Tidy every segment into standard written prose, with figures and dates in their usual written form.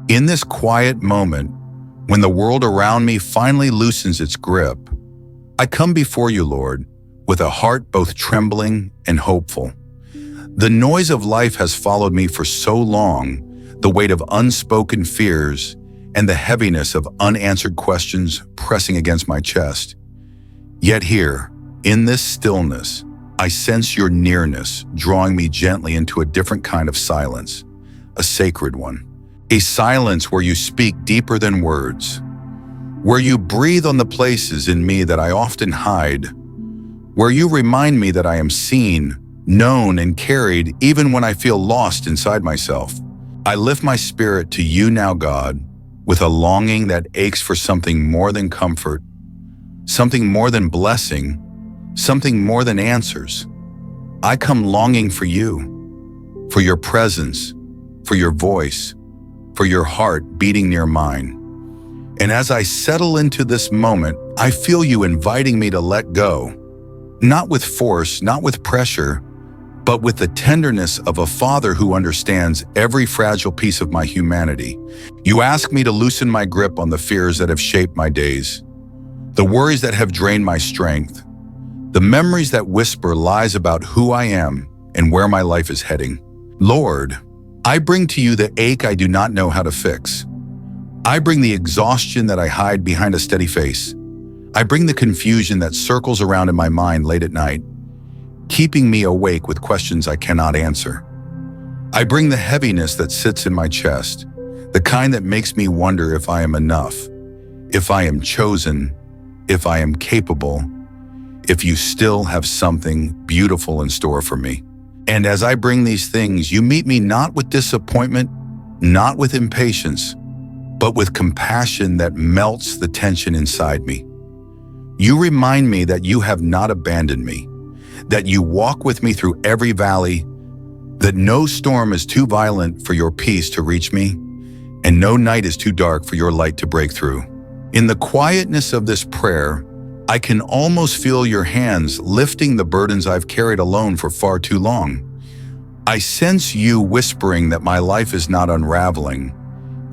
In this quiet moment, when the world around me finally loosens its grip, I come before you, Lord, with a heart both trembling and hopeful. The noise of life has followed me for so long, the weight of unspoken fears and the heaviness of unanswered questions pressing against my chest. Yet here, in this stillness, I sense your nearness drawing me gently into a different kind of silence, a sacred one. A silence where you speak deeper than words, where you breathe on the places in me that I often hide, where you remind me that I am seen, known, and carried even when I feel lost inside myself. I lift my spirit to you now, God, with a longing that aches for something more than comfort, something more than blessing, something more than answers. I come longing for you, for your presence, for your voice, for your heart beating near mine. And as I settle into this moment, I feel you inviting me to let go, not with force, not with pressure, but with the tenderness of a father who understands every fragile piece of my humanity. You ask me to loosen my grip on the fears that have shaped my days, the worries that have drained my strength, the memories that whisper lies about who I am and where my life is heading. Lord, I bring to you the ache I do not know how to fix. I bring the exhaustion that I hide behind a steady face. I bring the confusion that circles around in my mind late at night, keeping me awake with questions I cannot answer. I bring the heaviness that sits in my chest, the kind that makes me wonder if I am enough, if I am chosen, if I am capable, if you still have something beautiful in store for me. And as I bring these things, you meet me not with disappointment, not with impatience, but with compassion that melts the tension inside me. You remind me that you have not abandoned me, that you walk with me through every valley, that no storm is too violent for your peace to reach me, and no night is too dark for your light to break through. In the quietness of this prayer, I can almost feel your hands lifting the burdens I've carried alone for far too long. I sense you whispering that my life is not unraveling,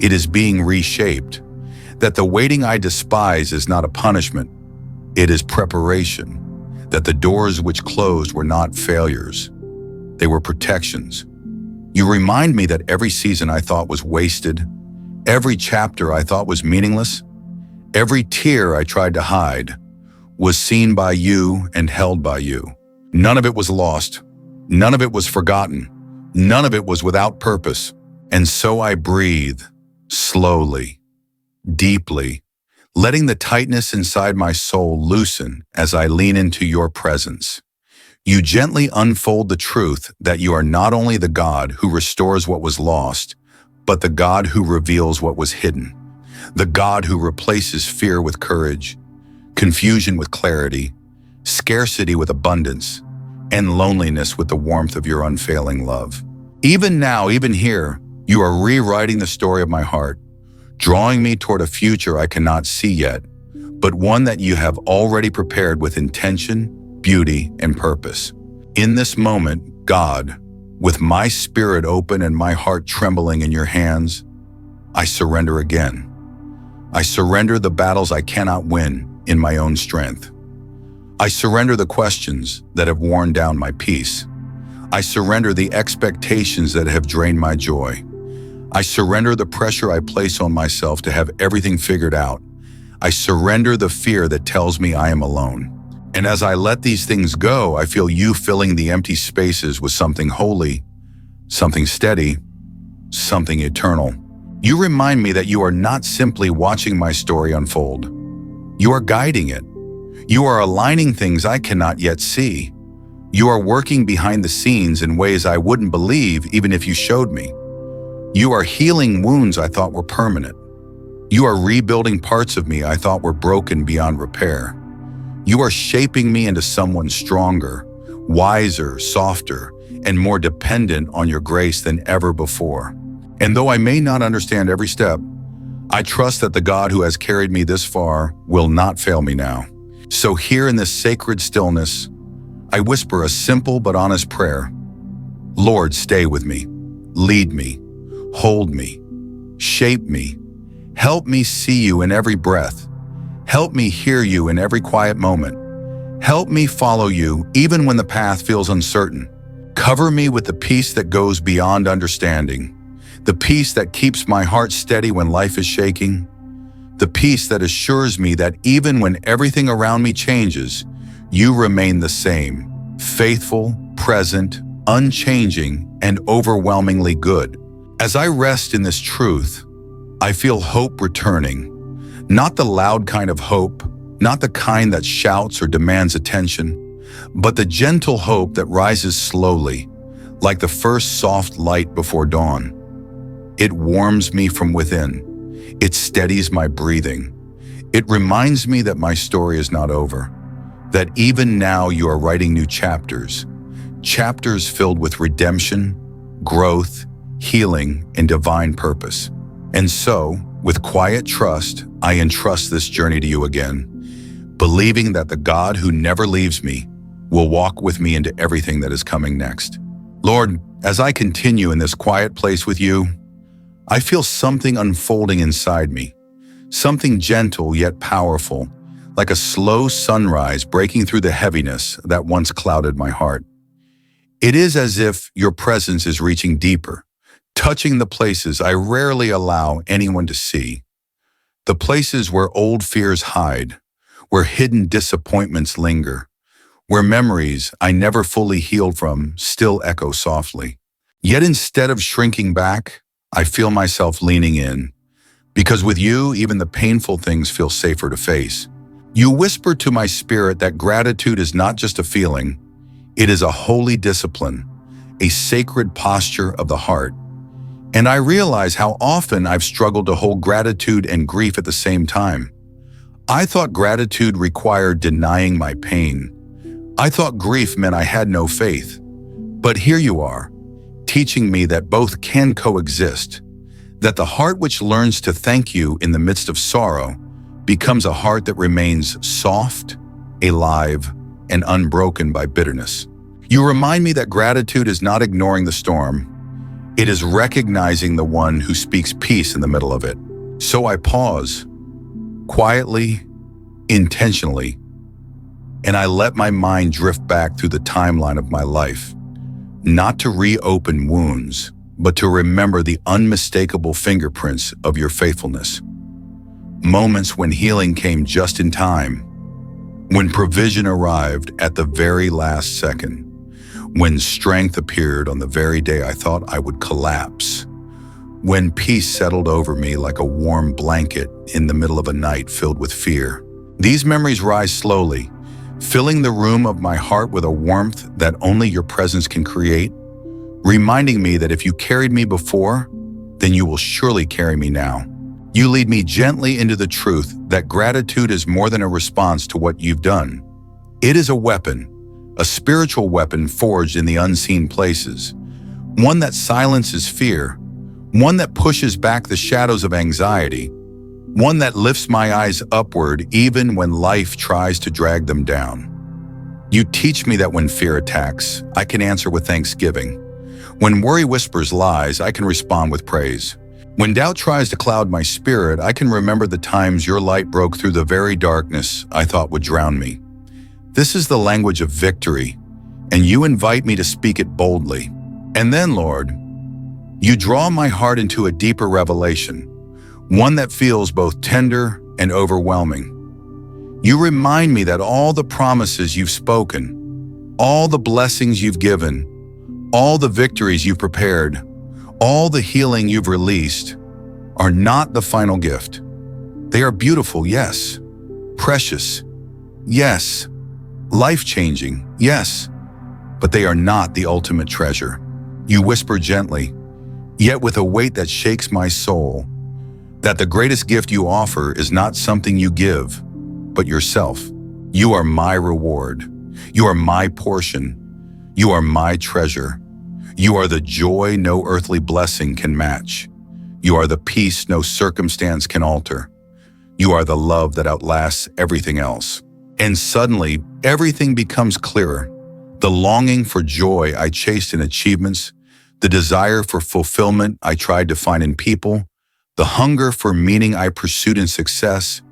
it is being reshaped, that the waiting I despise is not a punishment, it is preparation, that the doors which closed were not failures, they were protections. You remind me that every season I thought was wasted, every chapter I thought was meaningless, every tear I tried to hide, was seen by you and held by you. None of it was lost. None of it was forgotten. None of it was without purpose. And so I breathe, slowly, deeply, letting the tightness inside my soul loosen as I lean into your presence. You gently unfold the truth that you are not only the God who restores what was lost, but the God who reveals what was hidden, the God who replaces fear with courage, confusion with clarity, scarcity with abundance, and loneliness with the warmth of your unfailing love. Even now, even here, you are rewriting the story of my heart, drawing me toward a future I cannot see yet, but one that you have already prepared with intention, beauty, and purpose. In this moment, God, with my spirit open and my heart trembling in your hands, I surrender again. I surrender the battles I cannot win in my own strength. I surrender the questions that have worn down my peace. I surrender the expectations that have drained my joy. I surrender the pressure I place on myself to have everything figured out. I surrender the fear that tells me I am alone. And as I let these things go, I feel you filling the empty spaces with something holy, something steady, something eternal. You remind me that you are not simply watching my story unfold. You are guiding it. You are aligning things I cannot yet see. You are working behind the scenes in ways I wouldn't believe even if you showed me. You are healing wounds I thought were permanent. You are rebuilding parts of me I thought were broken beyond repair. You are shaping me into someone stronger, wiser, softer, and more dependent on your grace than ever before. And though I may not understand every step, I trust that the God who has carried me this far will not fail me now. So here in this sacred stillness, I whisper a simple but honest prayer. Lord, stay with me, lead me, hold me, Shape me. Help me see you in every breath. Help me hear you in every quiet moment. Help me follow you even when the path feels uncertain. Cover me with the peace that goes beyond understanding, the peace that keeps my heart steady when life is shaking, the peace that assures me that even when everything around me changes, you remain the same, faithful, present, unchanging, and overwhelmingly good. As I rest in this truth, I feel hope returning. Not the loud kind of hope, not the kind that shouts or demands attention, but the gentle hope that rises slowly, like the first soft light before dawn. It warms me from within. It steadies my breathing. It reminds me that my story is not over, that even now you are writing new chapters, chapters filled with redemption, growth, healing, and divine purpose. And so, with quiet trust, I entrust this journey to you again, believing that the God who never leaves me will walk with me into everything that is coming next. Lord, as I continue in this quiet place with you, I feel something unfolding inside me, something gentle yet powerful, like a slow sunrise breaking through the heaviness that once clouded my heart. It is as if your presence is reaching deeper, touching the places I rarely allow anyone to see, the places where old fears hide, where hidden disappointments linger, where memories I never fully healed from still echo softly. Yet instead of shrinking back, I feel myself leaning in, because with you, even the painful things feel safer to face. You whisper to my spirit that gratitude is not just a feeling, it is a holy discipline, a sacred posture of the heart. And I realize how often I've struggled to hold gratitude and grief at the same time. I thought gratitude required denying my pain. I thought grief meant I had no faith. But here you are, teaching me that both can coexist, that the heart which learns to thank you in the midst of sorrow becomes a heart that remains soft, alive, and unbroken by bitterness. You remind me that gratitude is not ignoring the storm. It is recognizing the one who speaks peace in the middle of it. So I pause, quietly, intentionally, and I let my mind drift back through the timeline of my life, not to reopen wounds, but to remember the unmistakable fingerprints of your faithfulness. Moments when healing came just in time, when provision arrived at the very last second, when strength appeared on the very day I thought I would collapse, when peace settled over me like a warm blanket in the middle of a night filled with fear. These memories rise slowly, filling the room of my heart with a warmth that only your presence can create, reminding me that if you carried me before, then you will surely carry me now. You lead me gently into the truth that gratitude is more than a response to what you've done. It is a weapon, a spiritual weapon forged in the unseen places, one that silences fear, one that pushes back the shadows of anxiety, one that lifts my eyes upward even when life tries to drag them down. You teach me that when fear attacks, I can answer with thanksgiving. When worry whispers lies, I can respond with praise. When doubt tries to cloud my spirit, I can remember the times your light broke through the very darkness I thought would drown me. This is the language of victory, and you invite me to speak it boldly. And then, Lord, you draw my heart into a deeper revelation, one that feels both tender and overwhelming. You remind me that all the promises you've spoken, all the blessings you've given, all the victories you've prepared, all the healing you've released are not the final gift. They are beautiful, yes. Precious, yes. Life-changing, yes. But they are not the ultimate treasure. You whisper gently, yet with a weight that shakes my soul, that the greatest gift you offer is not something you give, but yourself. You are my reward. You are my portion. You are my treasure. You are the joy no earthly blessing can match. You are the peace no circumstance can alter. You are the love that outlasts everything else. And suddenly, everything becomes clearer. The longing for joy I chased in achievements, the desire for fulfillment I tried to find in people, The hunger for meaning I pursued in success,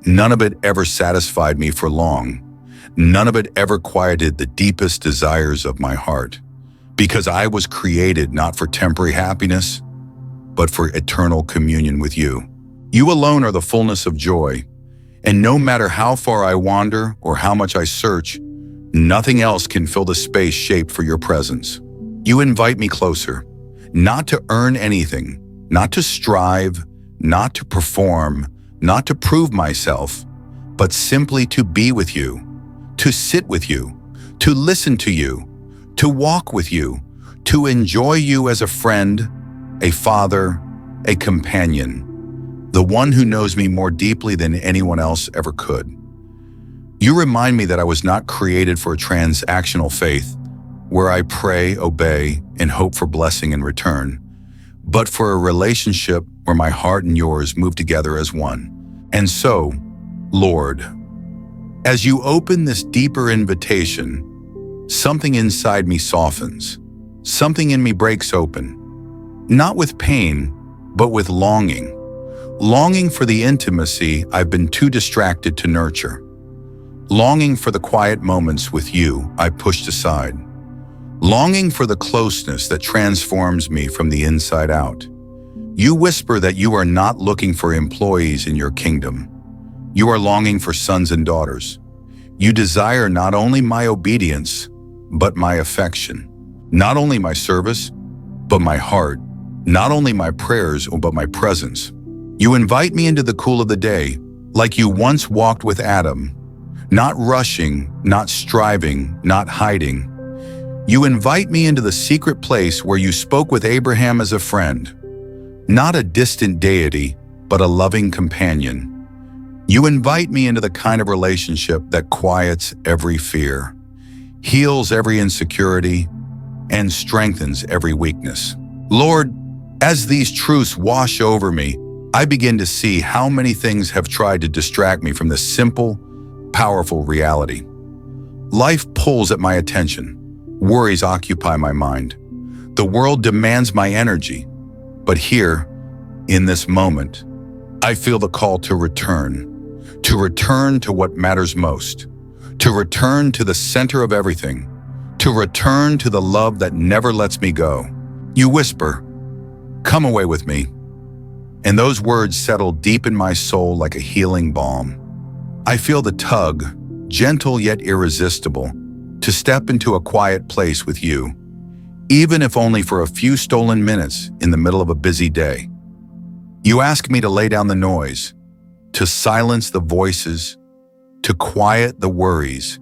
none of it ever satisfied me for long. None of it ever quieted the deepest desires of my heart, because I was created not for temporary happiness, but for eternal communion with you. You alone are the fullness of joy, and no matter how far I wander or how much I search, nothing else can fill the space shaped for your presence. You invite me closer, not to earn anything, not to strive, not to perform, not to prove myself, but simply to be with you, to sit with you, to listen to you, to walk with you, to enjoy you as a friend, a father, a companion, the one who knows me more deeply than anyone else ever could. You remind me that I was not created for a transactional faith, where I pray, obey, and hope for blessing in return, but for a relationship where my heart and yours move together as one. And so, Lord, as you open this deeper invitation, something inside me softens, something in me breaks open, not with pain, but with longing. Longing for the intimacy I've been too distracted to nurture. Longing for the quiet moments with you I pushed aside. Longing for the closeness that transforms me from the inside out. You whisper that you are not looking for employees in your kingdom. You are longing for sons and daughters. You desire not only my obedience, but my affection. Not only my service, but my heart. Not only my prayers, but my presence. You invite me into the cool of the day, like you once walked with Adam, not rushing, not striving, not hiding. You invite me into the secret place where you spoke with Abraham as a friend, not a distant deity, but a loving companion. You invite me into the kind of relationship that quiets every fear, heals every insecurity, and strengthens every weakness. Lord, as these truths wash over me, I begin to see how many things have tried to distract me from this simple, powerful reality. Life pulls at my attention. Worries occupy my mind. The world demands my energy. But here, in this moment, I feel the call to return to what matters most, to return to the center of everything, to return to the love that never lets me go. You whisper, "Come away with me." And those words settle deep in my soul like a healing balm. I feel the tug, gentle yet irresistible, to step into a quiet place with you, even if only for a few stolen minutes in the middle of a busy day. You ask me to lay down the noise, to silence the voices, to quiet the worries,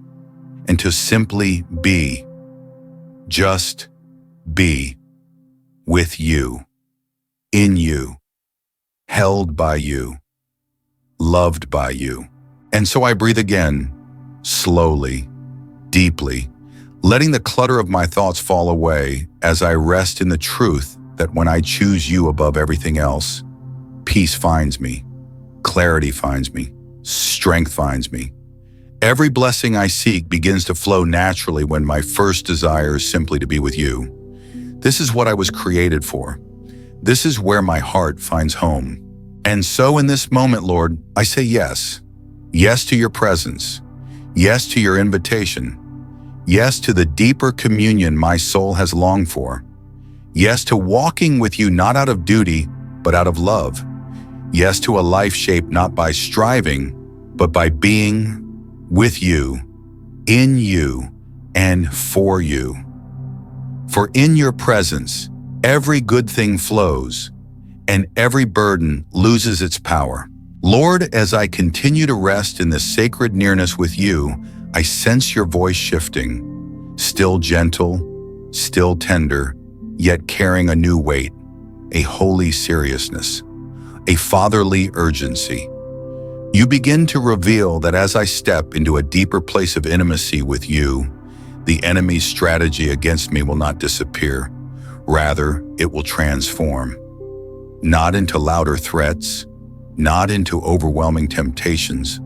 and to simply be, just be, with you, in you, held by you, loved by you. And so I breathe again, slowly, deeply, letting the clutter of my thoughts fall away as I rest in the truth that when I choose you above everything else, peace finds me, clarity finds me, strength finds me. Every blessing I seek begins to flow naturally when my first desire is simply to be with you. This is what I was created for. This is where my heart finds home. And so in this moment, Lord, I say yes. Yes to your presence. Yes to your invitation. Yes to the deeper communion my soul has longed for. Yes to walking with you not out of duty, but out of love. Yes to a life shaped not by striving, but by being with you, in you, and for you. For in your presence, every good thing flows, and every burden loses its power. Lord, as I continue to rest in this sacred nearness with you, I sense your voice shifting, still gentle, still tender, yet carrying a new weight, a holy seriousness, a fatherly urgency. You begin to reveal that as I step into a deeper place of intimacy with you, the enemy's strategy against me will not disappear. Rather, it will transform. Not into louder threats, not into overwhelming temptations,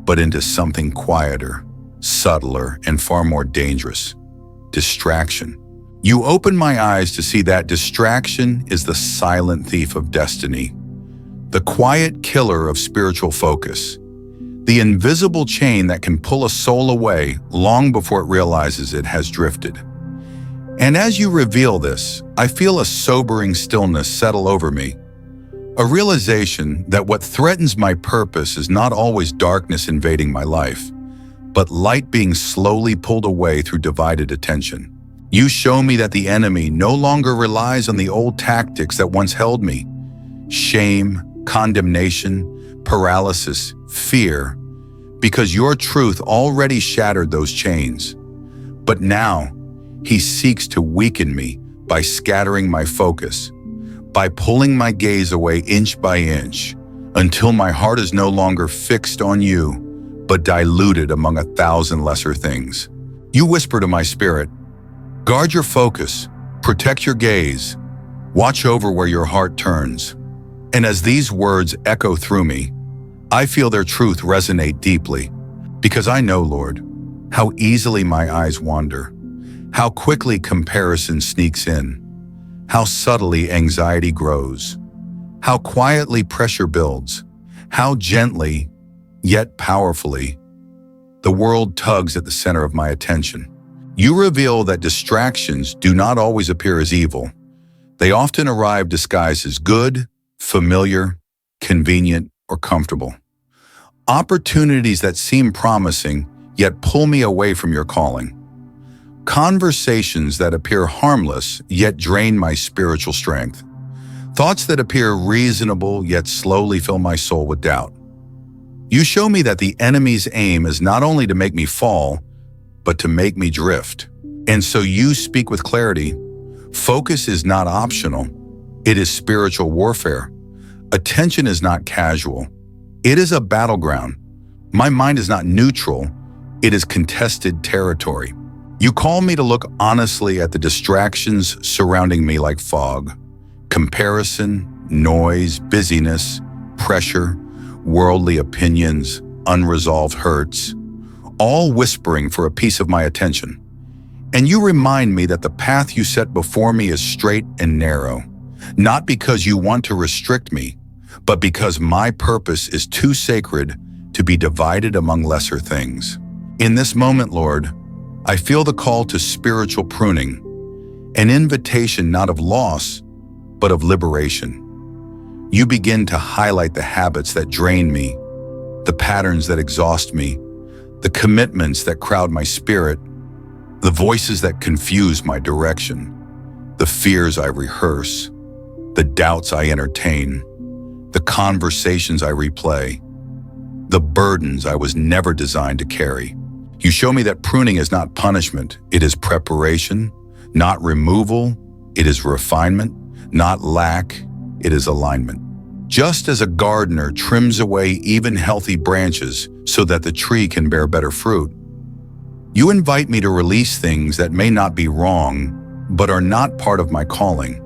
but into something quieter, subtler, and far more dangerous: distraction. You open my eyes to see that distraction is the silent thief of destiny. the quiet killer of spiritual focus, the invisible chain that can pull a soul away long before it realizes it has drifted. And as you reveal this, I feel a sobering stillness settle over me, a realization that what threatens my purpose is not always darkness invading my life, but light being slowly pulled away through divided attention. You show me that the enemy no longer relies on the old tactics that once held me: shame, condemnation, paralysis, fear, because your truth already shattered those chains. But now, he seeks to weaken me by scattering my focus, by pulling my gaze away inch by inch, until my heart is no longer fixed on you, but diluted among 1,000 lesser things. You whisper to my spirit, guard your focus, protect your gaze, watch over where your heart turns. And as these words echo through me, I feel their truth resonate deeply, because I know, Lord, how easily my eyes wander, how quickly comparison sneaks in, how subtly anxiety grows, how quietly pressure builds, how gently, yet powerfully, the world tugs at the center of my attention. You reveal that distractions do not always appear as evil. They often arrive disguised as good, familiar, convenient, or comfortable. Opportunities that seem promising, yet pull me away from your calling. Conversations that appear harmless, yet drain my spiritual strength. Thoughts that appear reasonable, yet slowly fill my soul with doubt. You show me that the enemy's aim is not only to make me fall, but to make me drift. And so you speak with clarity. Focus is not optional. It is spiritual warfare. Attention is not casual. It is a battleground. My mind is not neutral. It is contested territory. You call me to look honestly at the distractions surrounding me like fog. Comparison, noise, busyness, pressure, worldly opinions, unresolved hurts, all whispering for a piece of my attention. And you remind me that the path you set before me is straight and narrow, not because you want to restrict me, but because my purpose is too sacred to be divided among lesser things. In this moment, Lord, I feel the call to spiritual pruning, an invitation not of loss, but of liberation. You begin to highlight the habits that drain me, the patterns that exhaust me, the commitments that crowd my spirit, the voices that confuse my direction, the fears I rehearse, the doubts I entertain, the conversations I replay, the burdens I was never designed to carry. You show me that pruning is not punishment, it is preparation, not removal, it is refinement, not lack, it is alignment. Just as a gardener trims away even healthy branches so that the tree can bear better fruit, you invite me to release things that may not be wrong, but are not part of my calling,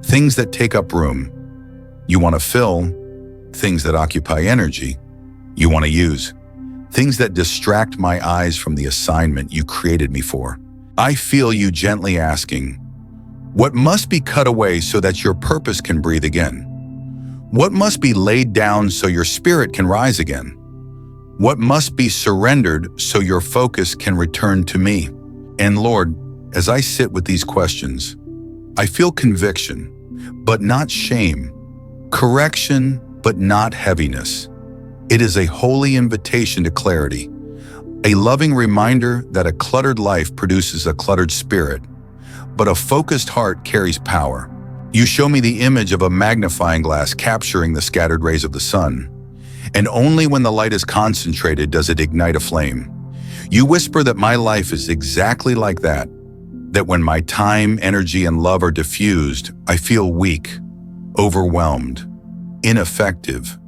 things that take up room. You want to fill, things that occupy energy, you want to use. Things that distract my eyes from the assignment you created me for. I feel you gently asking, what must be cut away so that your purpose can breathe again? What must be laid down so your spirit can rise again? What must be surrendered so your focus can return to me? And Lord, as I sit with these questions, I feel conviction, but not shame, correction, but not heaviness. It is a holy invitation to clarity, a loving reminder that a cluttered life produces a cluttered spirit, but a focused heart carries power. You show me the image of a magnifying glass capturing the scattered rays of the sun, and only when the light is concentrated does it ignite a flame. You whisper that my life is exactly like that when my time, energy, and love are diffused, I feel weak, overwhelmed, ineffective,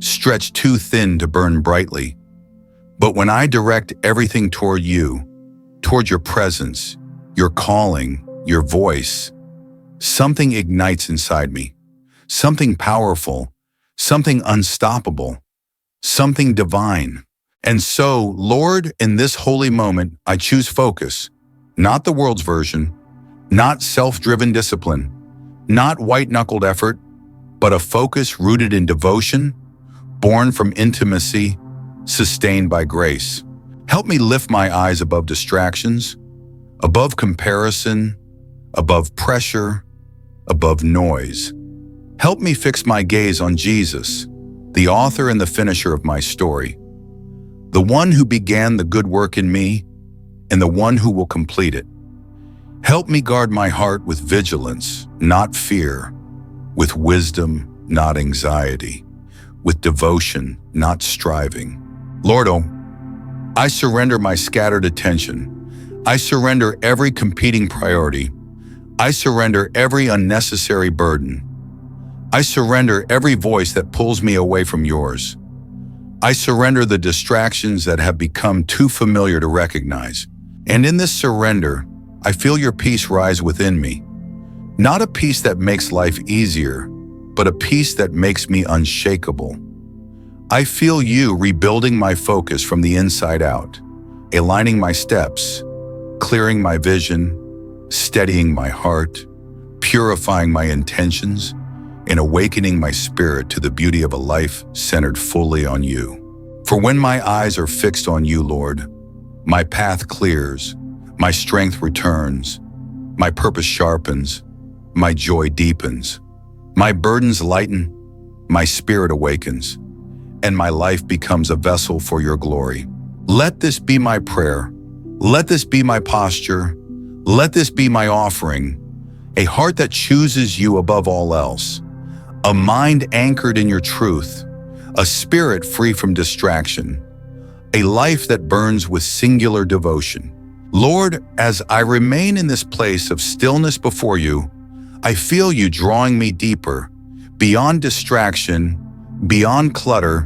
stretched too thin to burn brightly. But when I direct everything toward you, toward your presence, your calling, your voice, something ignites inside me, something powerful, something unstoppable, something divine. And so, Lord, in this holy moment, I choose focus, not the world's version, not self-driven discipline, not white-knuckled effort, but a focus rooted in devotion, born from intimacy, sustained by grace. Help me lift my eyes above distractions, above comparison, above pressure, above noise. Help me fix my gaze on Jesus, the author and the finisher of my story, the one who began the good work in me and the one who will complete it. Help me guard my heart with vigilance, not fear, with wisdom, not anxiety, with devotion, not striving. Lord, I surrender my scattered attention. I surrender every competing priority. I surrender every unnecessary burden. I surrender every voice that pulls me away from yours. I surrender the distractions that have become too familiar to recognize. And in this surrender, I feel your peace rise within me. Not a peace that makes life easier, but a peace that makes me unshakable. I feel you rebuilding my focus from the inside out, aligning my steps, clearing my vision, steadying my heart, purifying my intentions, and awakening my spirit to the beauty of a life centered fully on you. For when my eyes are fixed on you, Lord, my path clears, my strength returns, my purpose sharpens, my joy deepens, my burdens lighten, my spirit awakens, and my life becomes a vessel for your glory. Let this be my prayer. Let this be my posture. Let this be my offering, a heart that chooses you above all else, a mind anchored in your truth, a spirit free from distraction, a life that burns with singular devotion. Lord, as I remain in this place of stillness before you, I feel you drawing me deeper, beyond distraction, beyond clutter,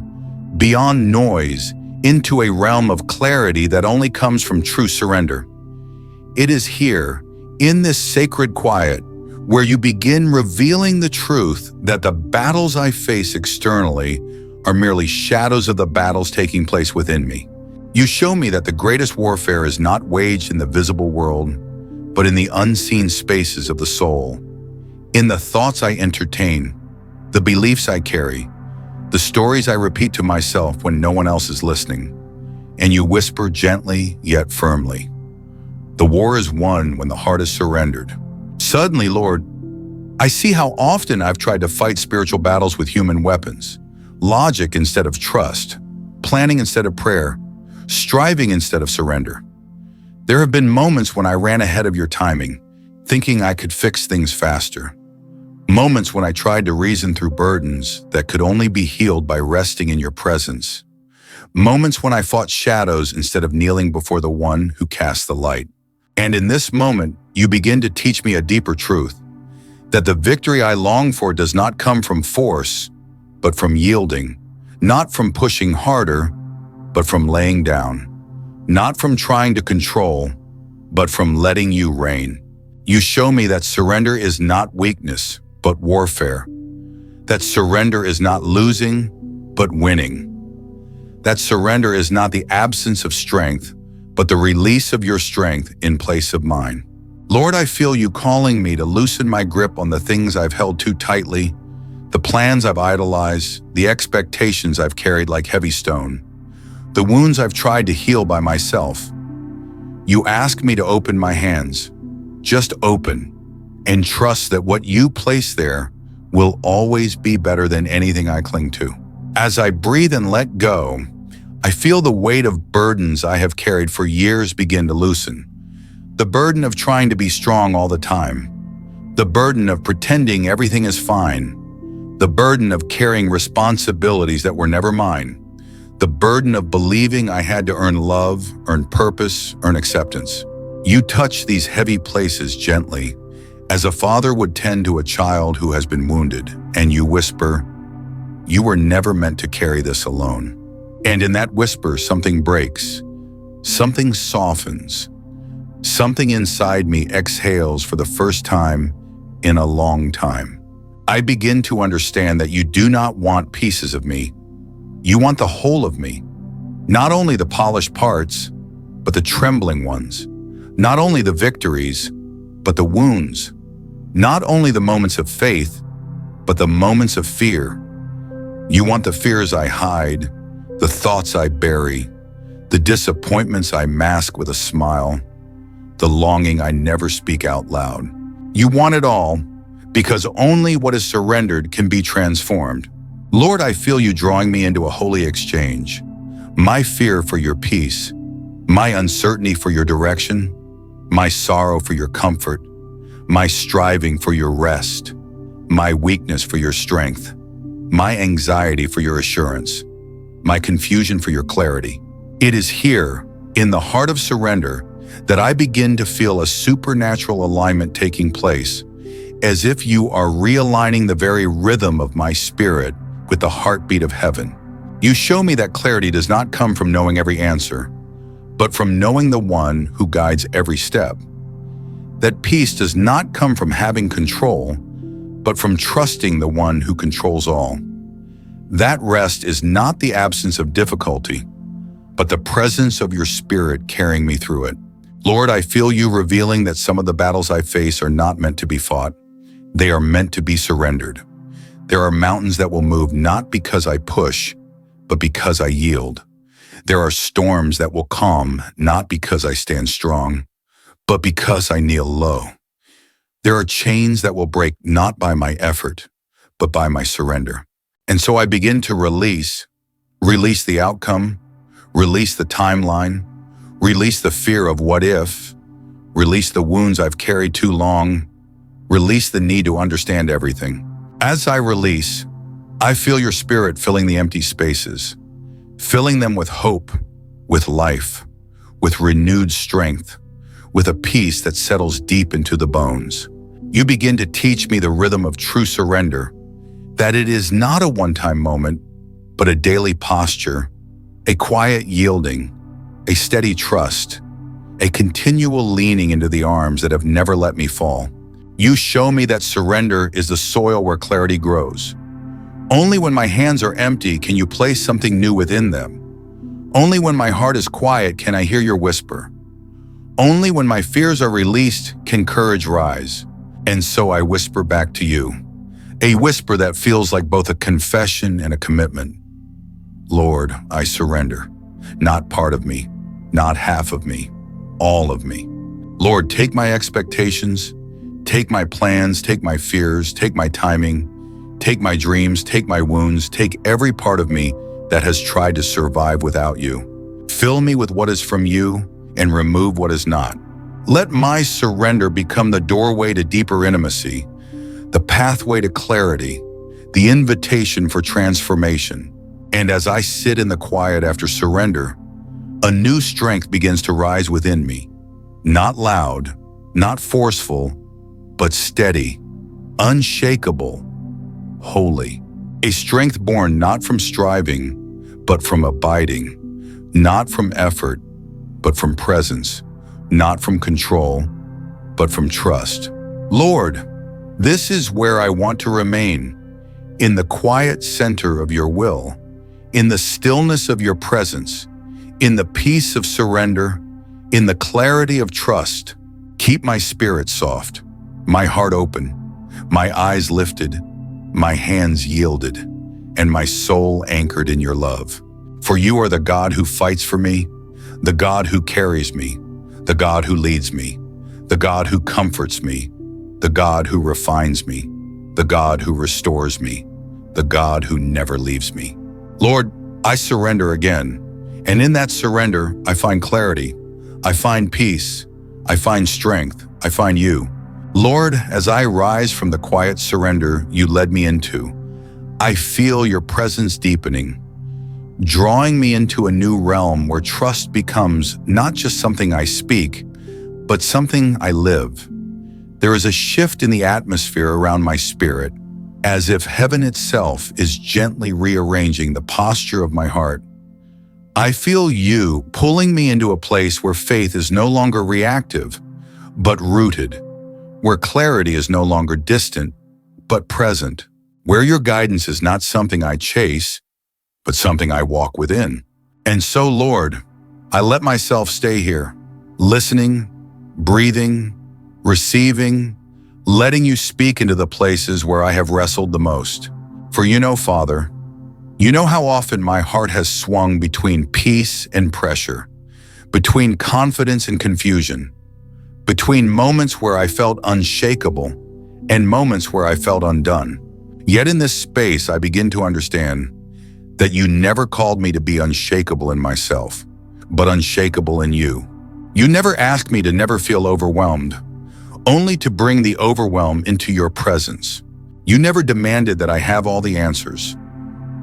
beyond noise, into a realm of clarity that only comes from true surrender. It is here, in this sacred quiet, where you begin revealing the truth that the battles I face externally are merely shadows of the battles taking place within me. You show me that the greatest warfare is not waged in the visible world, but in the unseen spaces of the soul, in the thoughts I entertain, the beliefs I carry, the stories I repeat to myself when no one else is listening, and you whisper gently yet firmly. The war is won when the heart is surrendered. Suddenly, Lord, I see how often I've tried to fight spiritual battles with human weapons, logic instead of trust, planning instead of prayer, striving instead of surrender. There have been moments when I ran ahead of your timing, thinking I could fix things faster. Moments when I tried to reason through burdens that could only be healed by resting in your presence. Moments when I fought shadows instead of kneeling before the one who casts the light. And in this moment, you begin to teach me a deeper truth, that the victory I long for does not come from force, but from yielding, not from pushing harder, but from laying down, not from trying to control, but from letting you reign. You show me that surrender is not weakness, but warfare, that surrender is not losing, but winning, that surrender is not the absence of strength, but the release of your strength in place of mine. Lord, I feel you calling me to loosen my grip on the things I've held too tightly, the plans I've idolized, the expectations I've carried like heavy stone, the wounds I've tried to heal by myself. You ask me to open my hands, just open, and trust that what you place there will always be better than anything I cling to. As I breathe and let go, I feel the weight of burdens I have carried for years begin to loosen. The burden of trying to be strong all the time. The burden of pretending everything is fine. The burden of carrying responsibilities that were never mine. The burden of believing I had to earn love, earn purpose, earn acceptance. You touch these heavy places gently, as a father would tend to a child who has been wounded, and you whisper, "You were never meant to carry this alone." And in that whisper, something breaks, something softens, something inside me exhales for the first time in a long time. I begin to understand that you do not want pieces of me. You want the whole of me, not only the polished parts, but the trembling ones, not only the victories, but the wounds, not only the moments of faith, but the moments of fear. You want the fears I hide, the thoughts I bury, the disappointments I mask with a smile, the longing I never speak out loud. You want it all, because only what is surrendered can be transformed. Lord, I feel you drawing me into a holy exchange. My fear for your peace, my uncertainty for your direction, my sorrow for your comfort, my striving for your rest, my weakness for your strength, my anxiety for your assurance, my confusion for your clarity. It is here, in the heart of surrender, that I begin to feel a supernatural alignment taking place, as if you are realigning the very rhythm of my spirit with the heartbeat of heaven. You show me that clarity does not come from knowing every answer, but from knowing the one who guides every step. That peace does not come from having control, but from trusting the one who controls all. That rest is not the absence of difficulty, but the presence of your spirit carrying me through it. Lord, I feel you revealing that some of the battles I face are not meant to be fought. They are meant to be surrendered. There are mountains that will move not because I push, but because I yield. There are storms that will calm not because I stand strong, but because I kneel low. There are chains that will break not by my effort, but by my surrender. And so I begin to release the outcome, release the timeline, release the fear of what if, release the wounds I've carried too long, release the need to understand everything. As I release, I feel your spirit filling the empty spaces, filling them with hope, with life, with renewed strength, with a peace that settles deep into the bones. You begin to teach me the rhythm of true surrender, that it is not a one-time moment, but a daily posture, a quiet yielding, a steady trust, a continual leaning into the arms that have never let me fall. You show me that surrender is the soil where clarity grows. Only when my hands are empty can you place something new within them. Only when my heart is quiet can I hear your whisper. Only when my fears are released can courage rise. And so I whisper back to you, a whisper that feels like both a confession and a commitment. Lord, I surrender. Not part of me, not half of me, all of me. Lord, take my expectations, take my plans, take my fears, take my timing, take my dreams, take my wounds, take every part of me that has tried to survive without you. Fill me with what is from you and remove what is not. Let my surrender become the doorway to deeper intimacy, the pathway to clarity, the invitation for transformation. And as I sit in the quiet after surrender, a new strength begins to rise within me. Not loud, not forceful, but steady, unshakable, holy. A strength born not from striving, but from abiding, not from effort, but from presence, not from control, but from trust. Lord, this is where I want to remain, in the quiet center of your will, in the stillness of your presence, in the peace of surrender, in the clarity of trust. Keep my spirit soft, my heart open, my eyes lifted, my hands yielded, and my soul anchored in your love. For you are the God who fights for me, the God who carries me, the God who leads me, the God who comforts me, the God who refines me, the God who restores me, the God who never leaves me. Lord, I surrender again, and in that surrender, I find clarity, I find peace, I find strength, I find you. Lord, as I rise from the quiet surrender you led me into, I feel your presence deepening, drawing me into a new realm where trust becomes not just something I speak, but something I live. There is a shift in the atmosphere around my spirit, as if heaven itself is gently rearranging the posture of my heart. I feel you pulling me into a place where faith is no longer reactive, but rooted, where clarity is no longer distant, but present, where your guidance is not something I chase, but something I walk within. And so, Lord, I let myself stay here, listening, breathing, receiving, letting you speak into the places where I have wrestled the most. For you know, Father, you know how often my heart has swung between peace and pressure, between confidence and confusion, between moments where I felt unshakable and moments where I felt undone. Yet in this space, I begin to understand that you never called me to be unshakable in myself, but unshakable in you. You never asked me to never feel overwhelmed, only to bring the overwhelm into your presence. You never demanded that I have all the answers,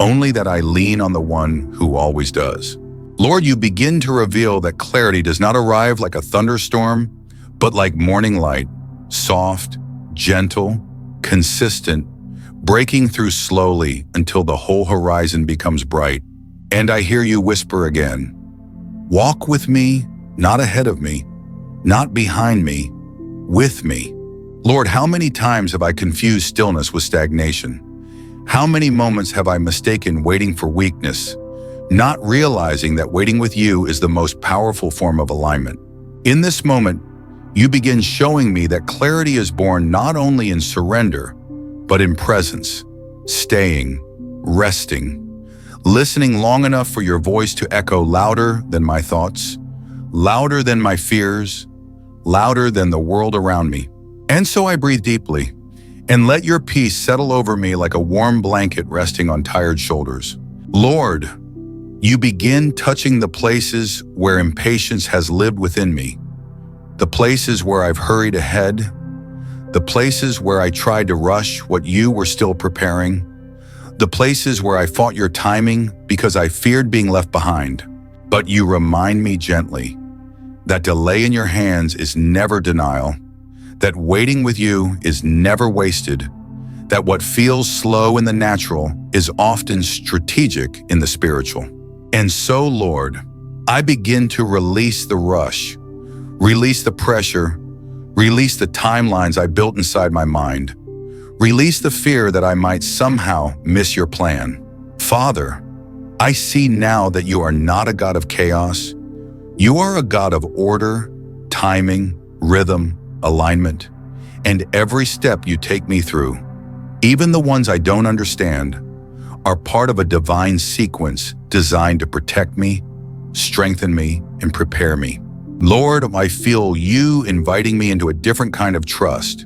only that I lean on the one who always does. Lord, you begin to reveal that clarity does not arrive like a thunderstorm, but like morning light, soft, gentle, consistent, breaking through slowly until the whole horizon becomes bright. And I hear you whisper again, walk with me, not ahead of me, not behind me, with me. Lord, how many times have I confused stillness with stagnation? How many moments have I mistaken waiting for weakness, not realizing that waiting with you is the most powerful form of alignment? In this moment, you begin showing me that clarity is born not only in surrender, but in presence, staying, resting, listening long enough for your voice to echo louder than my thoughts, louder than my fears, louder than the world around me. And so I breathe deeply and let your peace settle over me like a warm blanket resting on tired shoulders. Lord, you begin touching the places where impatience has lived within me, the places where I've hurried ahead, the places where I tried to rush what you were still preparing, the places where I fought your timing because I feared being left behind. But you remind me gently that delay in your hands is never denial, that waiting with you is never wasted, that what feels slow in the natural is often strategic in the spiritual. And so, Lord, I begin to release the rush, release the pressure, release the timelines I built inside my mind, release the fear that I might somehow miss your plan. Father, I see now that you are not a God of chaos. You are a God of order, timing, rhythm, alignment, and every step you take me through, even the ones I don't understand, are part of a divine sequence designed to protect me, strengthen me, and prepare me. Lord, I feel you inviting me into a different kind of trust,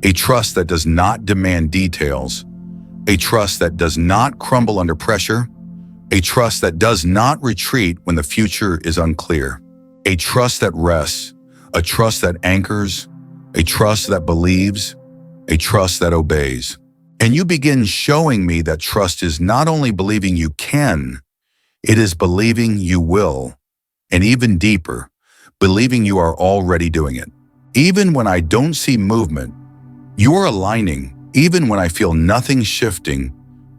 a trust that does not demand details, a trust that does not crumble under pressure, a trust that does not retreat when the future is unclear, a trust that rests, a trust that anchors, a trust that believes, a trust that obeys. And you begin showing me that trust is not only believing you can, it is believing you will, and even deeper, believing you are already doing it. Even when I don't see movement, you are aligning. Even when I feel nothing shifting,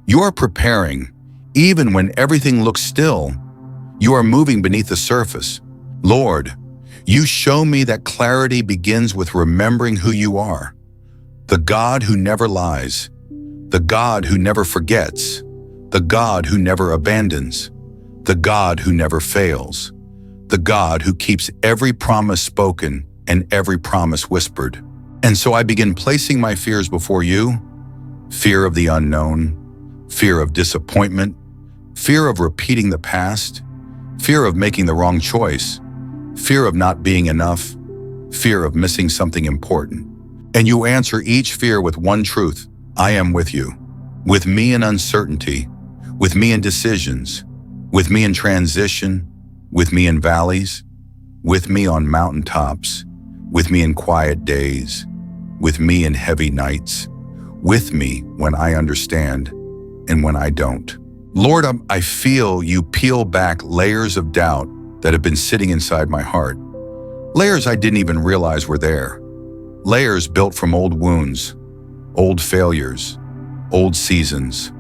you are preparing. Even when everything looks still, you are moving beneath the surface. Lord, you show me that clarity begins with remembering who you are, the God who never lies, the God who never forgets, the God who never abandons, the God who never fails, the God who keeps every promise spoken and every promise whispered. And so I begin placing my fears before you, fear of the unknown, fear of disappointment, fear of repeating the past, fear of making the wrong choice, fear of not being enough, fear of missing something important. And you answer each fear with one truth: I am with you. With me in uncertainty, with me in decisions, with me in transition, with me in valleys, with me on mountaintops, with me in quiet days, with me in heavy nights, with me when I understand and when I don't. Lord, I feel you peel back layers of doubt that have been sitting inside my heart, layers I didn't even realize were there, layers built from old wounds, old failures, old seasons,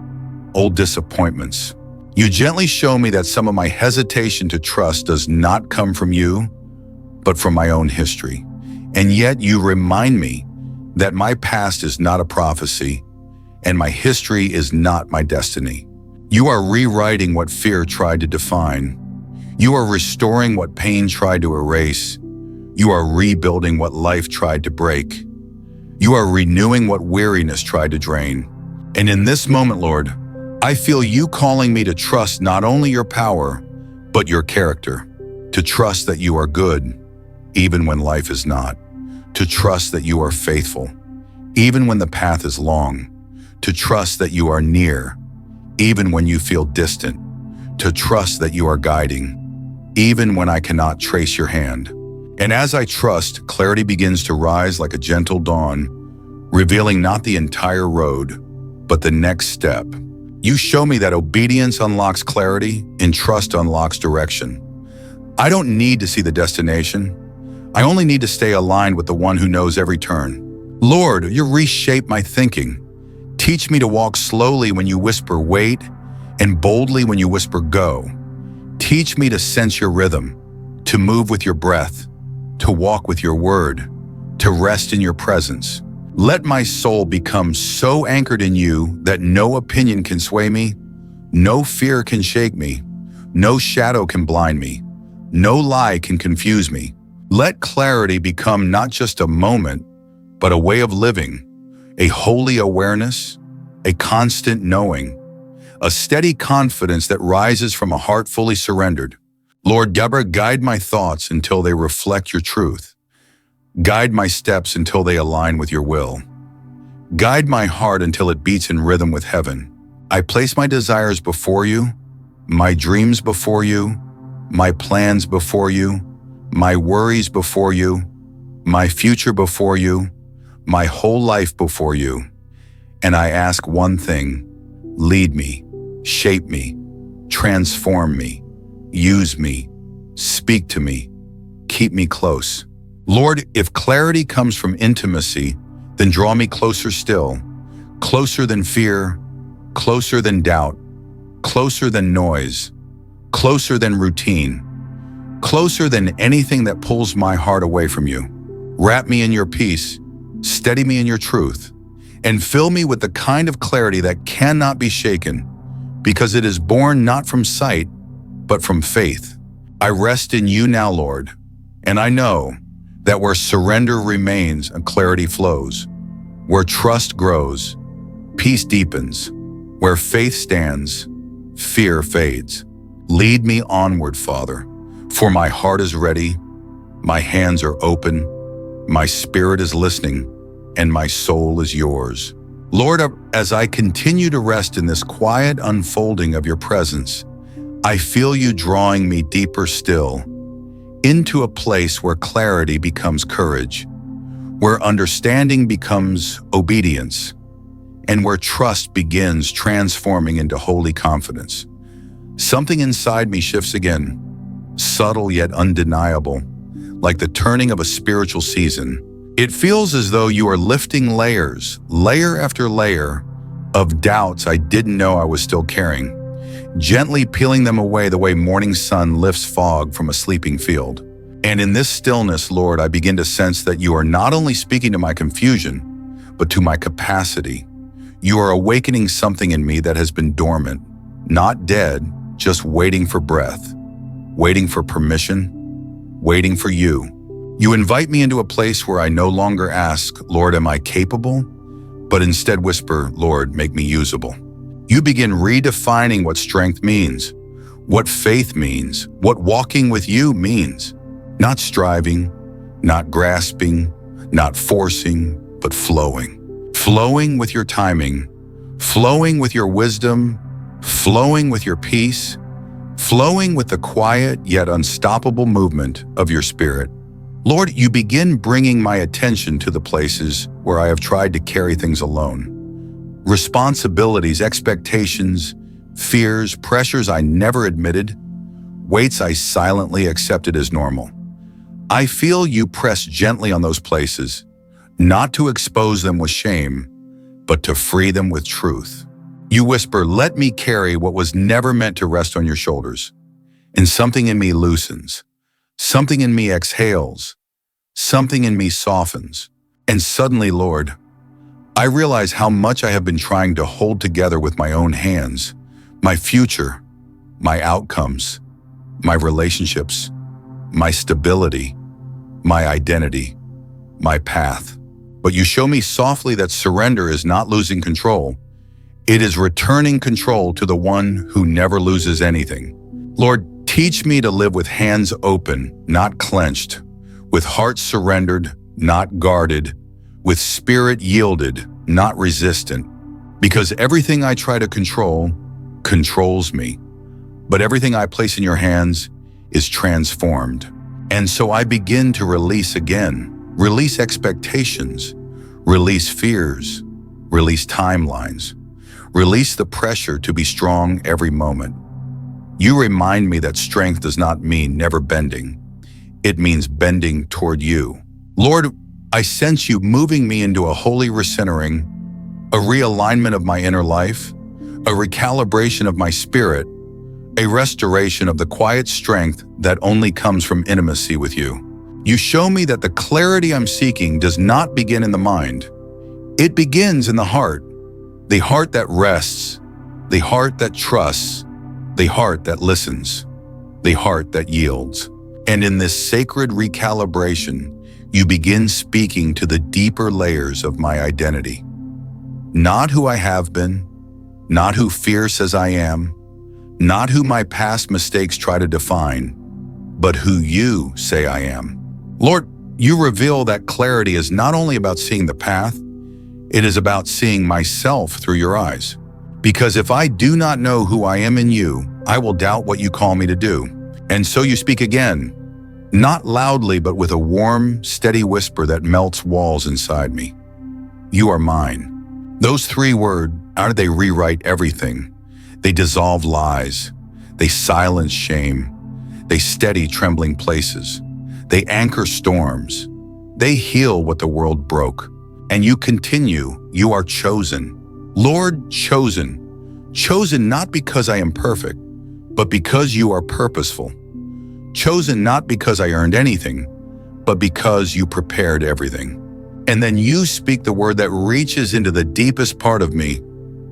old disappointments. You gently show me that some of my hesitation to trust does not come from you, but from my own history. And yet you remind me that my past is not a prophecy, and my history is not my destiny. You are rewriting what fear tried to define. You are restoring what pain tried to erase. You are rebuilding what life tried to break. You are renewing what weariness tried to drain. And in this moment, Lord, I feel you calling me to trust not only your power, but your character. To trust that you are good, even when life is not. To trust that you are faithful, even when the path is long. To trust that you are near, even when you feel distant. To trust that you are guiding, even when I cannot trace your hand. And as I trust, clarity begins to rise like a gentle dawn, revealing not the entire road, but the next step. You show me that obedience unlocks clarity and trust unlocks direction. I don't need to see the destination. I only need to stay aligned with the one who knows every turn. Lord, you reshape my thinking. Teach me to walk slowly when you whisper wait, and boldly when you whisper go. Teach me to sense your rhythm, to move with your breath, to walk with your word, to rest in your presence. Let my soul become so anchored in you that no opinion can sway me, no fear can shake me, no shadow can blind me, no lie can confuse me. Let clarity become not just a moment, but a way of living, a holy awareness, a constant knowing, a steady confidence that rises from a heart fully surrendered. Lord, guide my thoughts until they reflect your truth. Guide my steps until they align with your will. Guide my heart until it beats in rhythm with heaven. I place my desires before you, my dreams before you, my plans before you, my worries before you, my future before you, my whole life before you. And I ask one thing: lead me, shape me, transform me, use me, speak to me, keep me close. Lord, if clarity comes from intimacy, then draw me closer still, closer than fear, closer than doubt, closer than noise, closer than routine, closer than anything that pulls my heart away from you. Wrap me in your peace, steady me in your truth, and fill me with the kind of clarity that cannot be shaken, because it is born not from sight, but from faith. I rest in you now, Lord, and I know that where surrender remains and clarity flows, where trust grows, peace deepens, where faith stands, fear fades. Lead me onward, Father, for my heart is ready, my hands are open, my spirit is listening, and my soul is yours. Lord, as I continue to rest in this quiet unfolding of your presence, I feel you drawing me deeper still, into a place where clarity becomes courage, where understanding becomes obedience, and where trust begins transforming into holy confidence. Something inside me shifts again, subtle yet undeniable, like the turning of a spiritual season. It feels as though you are lifting layers, layer after layer, of doubts I didn't know I was still carrying, gently peeling them away the way morning sun lifts fog from a sleeping field. And in this stillness, Lord, I begin to sense that you are not only speaking to my confusion, but to my capacity. You are awakening something in me that has been dormant, not dead, just waiting for breath, waiting for permission, waiting for you. You invite me into a place where I no longer ask, Lord, am I capable? But instead whisper, Lord, make me usable. You begin redefining what strength means, what faith means, what walking with you means. Not striving, not grasping, not forcing, but flowing. Flowing with your timing, flowing with your wisdom, flowing with your peace, flowing with the quiet yet unstoppable movement of your spirit. Lord, you begin bringing my attention to the places where I have tried to carry things alone. Responsibilities, expectations, fears, pressures I never admitted, weights I silently accepted as normal. I feel you press gently on those places, not to expose them with shame, but to free them with truth. You whisper, let me carry what was never meant to rest on your shoulders. And something in me loosens. Something in me exhales. Something in me softens. And suddenly, Lord, I realize how much I have been trying to hold together with my own hands, my future, my outcomes, my relationships, my stability, my identity, my path. But you show me softly that surrender is not losing control. It is returning control to the one who never loses anything. Lord, teach me to live with hands open, not clenched, with heart surrendered, not guarded, with spirit yielded, not resistant. Because everything I try to control controls me, but everything I place in your hands is transformed. And so I begin to release again, release expectations, release fears, release timelines, release the pressure to be strong every moment. You remind me that strength does not mean never bending. It means bending toward you. Lord, I sense you moving me into a holy recentering, a realignment of my inner life, a recalibration of my spirit, a restoration of the quiet strength that only comes from intimacy with you. You show me that the clarity I'm seeking does not begin in the mind. It begins in the heart that rests, the heart that trusts, the heart that listens, the heart that yields. And in this sacred recalibration, you begin speaking to the deeper layers of my identity. Not who I have been, not who fear says I am, not who my past mistakes try to define, but who you say I am. Lord, you reveal that clarity is not only about seeing the path, it is about seeing myself through your eyes. Because if I do not know who I am in you, I will doubt what you call me to do. And so you speak again, not loudly, but with a warm, steady whisper that melts walls inside me. You are mine. Those 3 words, they rewrite everything. They dissolve lies. They silence shame. They steady trembling places. They anchor storms. They heal what the world broke. And you continue, you are chosen. Lord, chosen. Chosen not because I am perfect, but because you are purposeful. Chosen not because I earned anything, but because you prepared everything. And then you speak the word that reaches into the deepest part of me.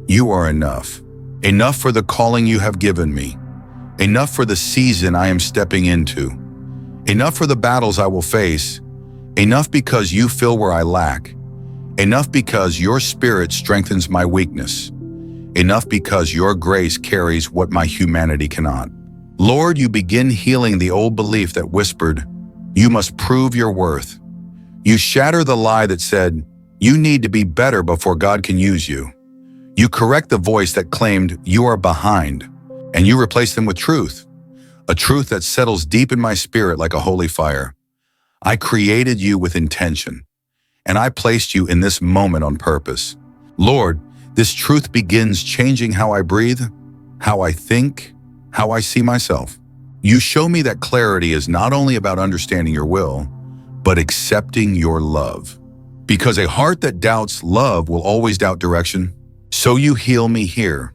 You are enough. Enough for the calling you have given me. Enough for the season I am stepping into. Enough for the battles I will face. Enough because you fill where I lack. Enough because your spirit strengthens my weakness. Enough because your grace carries what my humanity cannot. Lord, you begin healing the old belief that whispered, you must prove your worth. You shatter the lie that said, you need to be better before God can use you. You correct the voice that claimed you are behind, and you replace them with truth, a truth that settles deep in my spirit like a holy fire. I created you with intention, and I placed you in this moment on purpose. Lord, this truth begins changing how I breathe, how I think, how I see myself. You show me that clarity is not only about understanding your will, but accepting your love. Because a heart that doubts love will always doubt direction. So you heal me here,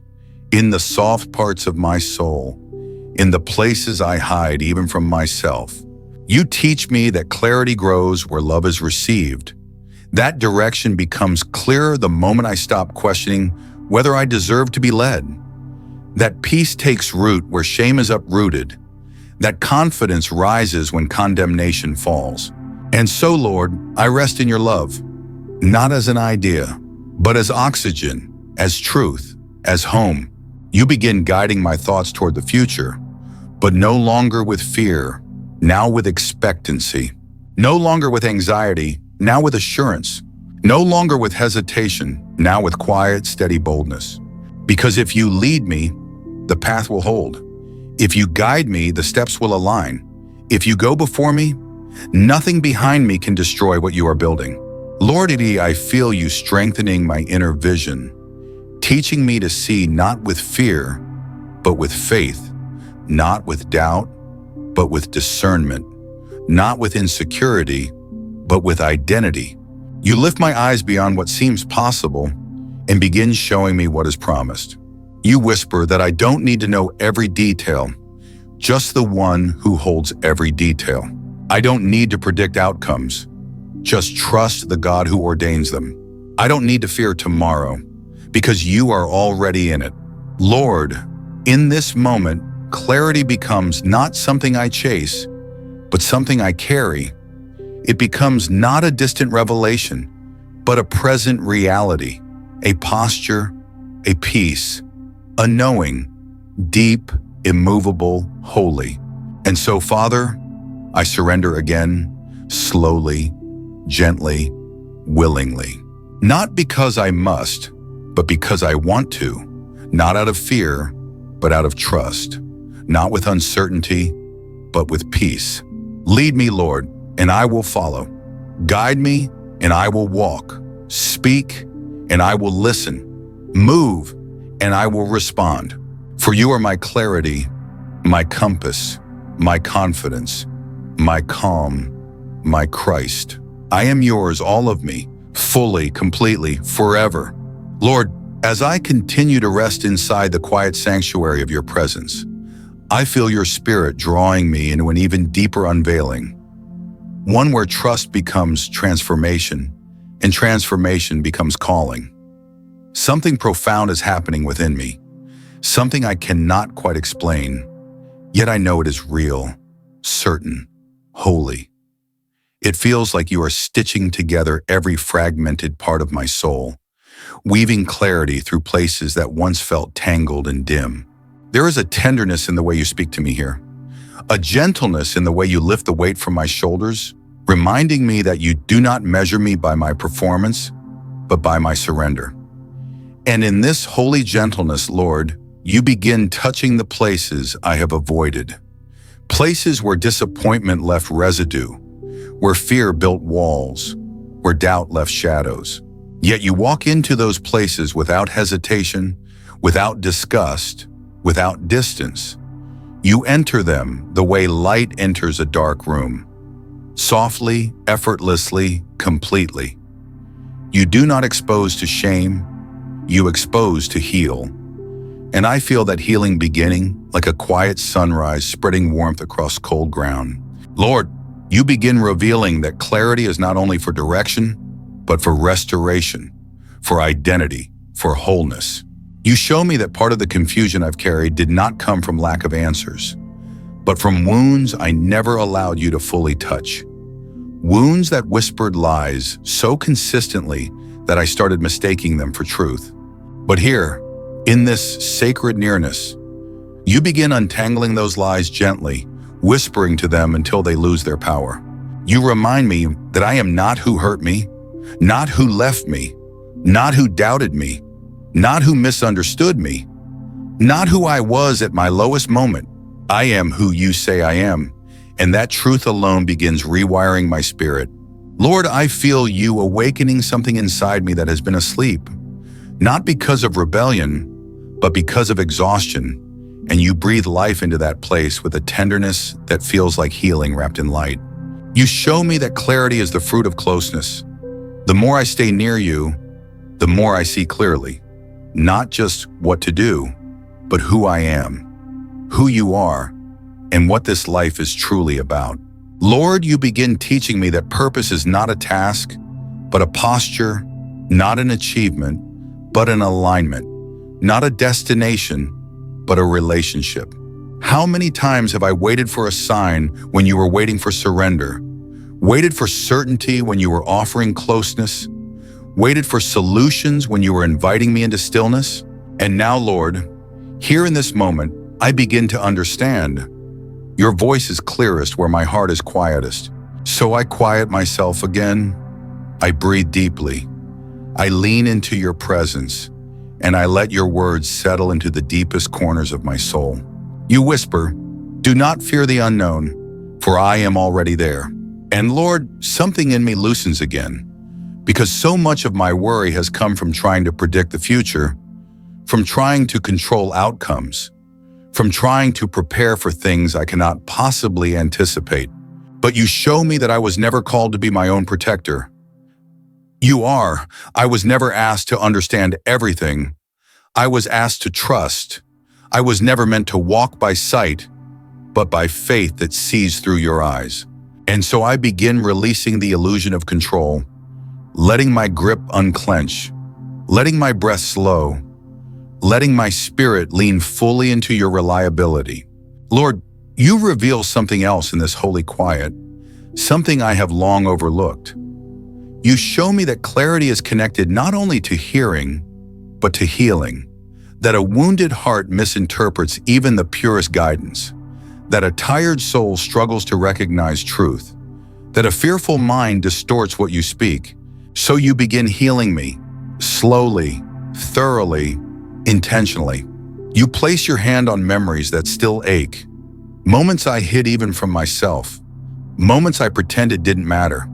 in the soft parts of my soul, in the places I hide even from myself. You teach me that clarity grows where love is received. That direction becomes clearer the moment I stop questioning whether I deserve to be led. That peace takes root where shame is uprooted. That confidence rises when condemnation falls. And so, Lord, I rest in your love, not as an idea, but as oxygen, as truth, as home. You begin guiding my thoughts toward the future, but no longer with fear, now with expectancy. No longer with anxiety, now with assurance. No longer with hesitation, now with quiet, steady boldness. Because if you lead me, the path will hold. If you guide me, the steps will align. If you go before me, nothing behind me can destroy what you are building. Lord, I feel you strengthening my inner vision, teaching me to see not with fear, but with faith, not with doubt, but with discernment, not with insecurity, but with identity. You lift my eyes beyond what seems possible and begin showing me what is promised. You whisper that I don't need to know every detail, just the one who holds every detail. I don't need to predict outcomes, just trust the God who ordains them. I don't need to fear tomorrow, because you are already in it. Lord, in this moment, clarity becomes not something I chase, but something I carry. It becomes not a distant revelation, but a present reality, a posture, a peace, a knowing, deep, immovable, holy. And so, Father, I surrender again, slowly, gently, willingly. Not because I must, but because I want to. Not out of fear, but out of trust. Not with uncertainty, but with peace. Lead me, Lord, and I will follow. Guide me, and I will walk. Speak, and I will listen. Move, and I will respond. For you are my clarity, my compass, my confidence, my calm, my Christ. I am yours, all of me, fully, completely, forever. Lord, as I continue to rest inside the quiet sanctuary of your presence, I feel your spirit drawing me into an even deeper unveiling, one where trust becomes transformation and transformation becomes calling. Something profound is happening within me, something I cannot quite explain, yet I know it is real, certain, holy. It feels like you are stitching together every fragmented part of my soul, weaving clarity through places that once felt tangled and dim. There is a tenderness in the way you speak to me here, a gentleness in the way you lift the weight from my shoulders, reminding me that you do not measure me by my performance, but by my surrender. And in this holy gentleness, Lord, you begin touching the places I have avoided, places where disappointment left residue, where fear built walls, where doubt left shadows. Yet you walk into those places without hesitation, without disgust, without distance. You enter them the way light enters a dark room, softly, effortlessly, completely. You do not expose to shame, you expose to heal. And I feel that healing beginning like a quiet sunrise spreading warmth across cold ground. Lord, you begin revealing that clarity is not only for direction, but for restoration, for identity, for wholeness. You show me that part of the confusion I've carried did not come from lack of answers, but from wounds I never allowed you to fully touch. Wounds that whispered lies so consistently that I started mistaking them for truth. But here, in this sacred nearness, you begin untangling those lies gently, whispering to them until they lose their power. You remind me that I am not who hurt me, not who left me, not who doubted me, not who misunderstood me, not who I was at my lowest moment. I am who you say I am, and that truth alone begins rewiring my spirit. Lord, I feel you awakening something inside me that has been asleep, not because of rebellion, but because of exhaustion, and you breathe life into that place with a tenderness that feels like healing wrapped in light. You show me that clarity is the fruit of closeness. The more I stay near you, the more I see clearly, not just what to do, but who I am, who you are, and what this life is truly about. Lord, you begin teaching me that purpose is not a task, but a posture, not an achievement, but an alignment, not a destination, but a relationship. How many times have I waited for a sign when you were waiting for surrender, waited for certainty when you were offering closeness, waited for solutions when you were inviting me into stillness? And now, Lord, here in this moment, I begin to understand. Your voice is clearest where my heart is quietest. So I quiet myself again. I breathe deeply. I lean into your presence, and I let your words settle into the deepest corners of my soul. You whisper, "Do not fear the unknown, for I am already there." And Lord, something in me loosens again, because so much of my worry has come from trying to predict the future, from trying to control outcomes, from trying to prepare for things I cannot possibly anticipate. But you show me that I was never called to be my own protector. You are. I was never asked to understand everything. I was asked to trust. I was never meant to walk by sight, but by faith that sees through your eyes. And so I begin releasing the illusion of control, letting my grip unclench, letting my breath slow, letting my spirit lean fully into your reliability. Lord, you reveal something else in this holy quiet, something I have long overlooked. You show me that clarity is connected not only to hearing, but to healing. That a wounded heart misinterprets even the purest guidance. That a tired soul struggles to recognize truth. That a fearful mind distorts what you speak. So you begin healing me, slowly, thoroughly, intentionally. You place your hand on memories that still ache. Moments I hid even from myself. Moments I pretended didn't matter.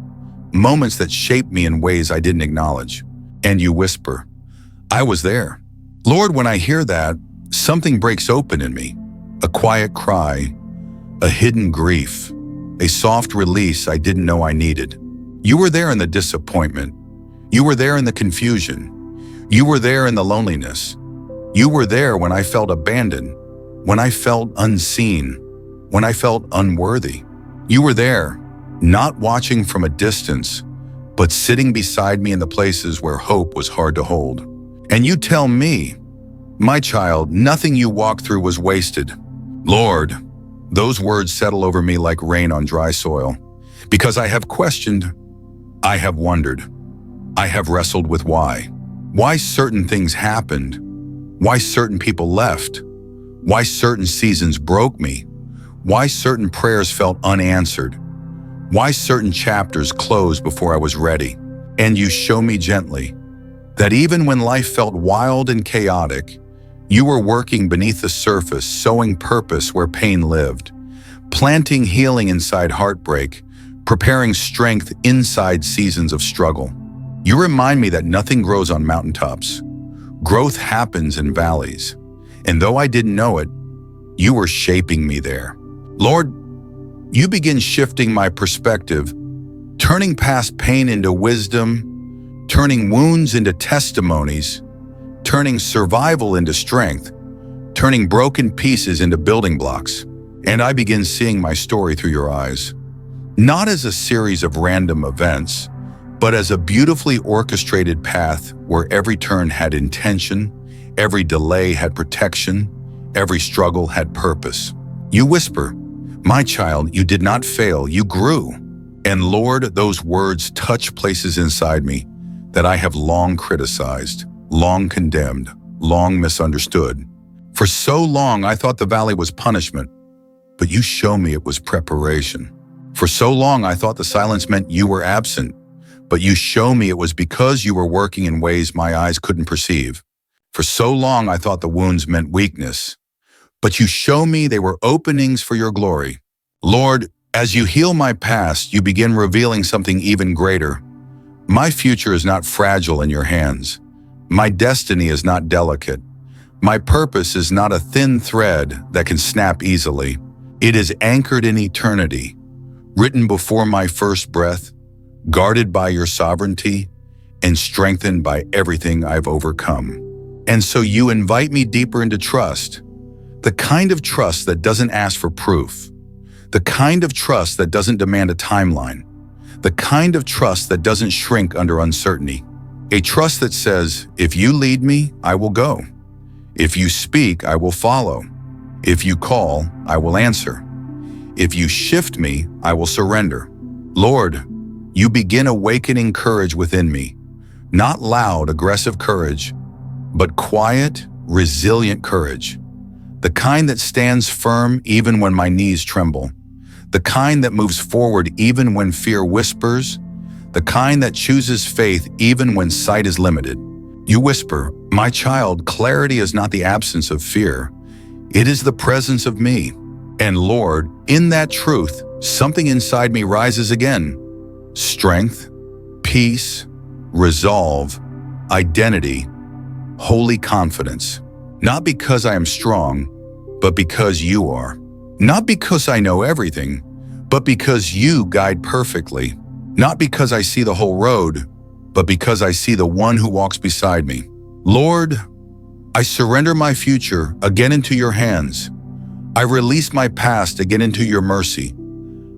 Moments that shaped me in ways I didn't acknowledge. And you whisper, I was there. Lord, when I hear that, something breaks open in me. A quiet cry, a hidden grief, a soft release I didn't know I needed. You were there in the disappointment. You were there in the confusion. You were there in the loneliness. You were there when I felt abandoned, when I felt unseen, when I felt unworthy. You were there, not watching from a distance, but sitting beside me in the places where hope was hard to hold. And you tell me, my child, nothing you walked through was wasted. Lord, those words settle over me like rain on dry soil. Because I have questioned, I have wondered, I have wrestled with why. Why certain things happened, why certain people left, why certain seasons broke me, why certain prayers felt unanswered, why certain chapters closed before I was ready. And you show me gently that even when life felt wild and chaotic, you were working beneath the surface, sowing purpose where pain lived, planting healing inside heartbreak, preparing strength inside seasons of struggle. You remind me that nothing grows on mountaintops. Growth happens in valleys. And though I didn't know it, you were shaping me there. Lord, you begin shifting my perspective, turning past pain into wisdom, turning wounds into testimonies, turning survival into strength, turning broken pieces into building blocks. And I begin seeing my story through your eyes, not as a series of random events, but as a beautifully orchestrated path where every turn had intention, every delay had protection, every struggle had purpose. You whisper, my child, you did not fail, you grew. And Lord, those words touch places inside me that I have long criticized, long condemned, long misunderstood. For so long, I thought the valley was punishment, but you show me it was preparation. For so long, I thought the silence meant you were absent, but you show me it was because you were working in ways my eyes couldn't perceive. For so long, I thought the wounds meant weakness, but you show me they were openings for your glory. Lord, as you heal my past, you begin revealing something even greater. My future is not fragile in your hands. My destiny is not delicate. My purpose is not a thin thread that can snap easily. It is anchored in eternity, written before my first breath, guarded by your sovereignty, and strengthened by everything I've overcome. And so you invite me deeper into trust, the kind of trust that doesn't ask for proof, the kind of trust that doesn't demand a timeline, the kind of trust that doesn't shrink under uncertainty. A trust that says, if you lead me, I will go. If you speak, I will follow. If you call, I will answer. If you shift me, I will surrender. Lord, you begin awakening courage within me, not loud, aggressive courage, but quiet, resilient courage. The kind that stands firm even when my knees tremble. The kind that moves forward even when fear whispers. The kind that chooses faith even when sight is limited. You whisper, my child, clarity is not the absence of fear. It is the presence of me. And Lord, in that truth, something inside me rises again. Strength, peace, resolve, identity, holy confidence. Not because I am strong, but because you are. Not because I know everything, but because you guide perfectly. Not because I see the whole road, but because I see the one who walks beside me. Lord, I surrender my future again into your hands. I release my past again into your mercy.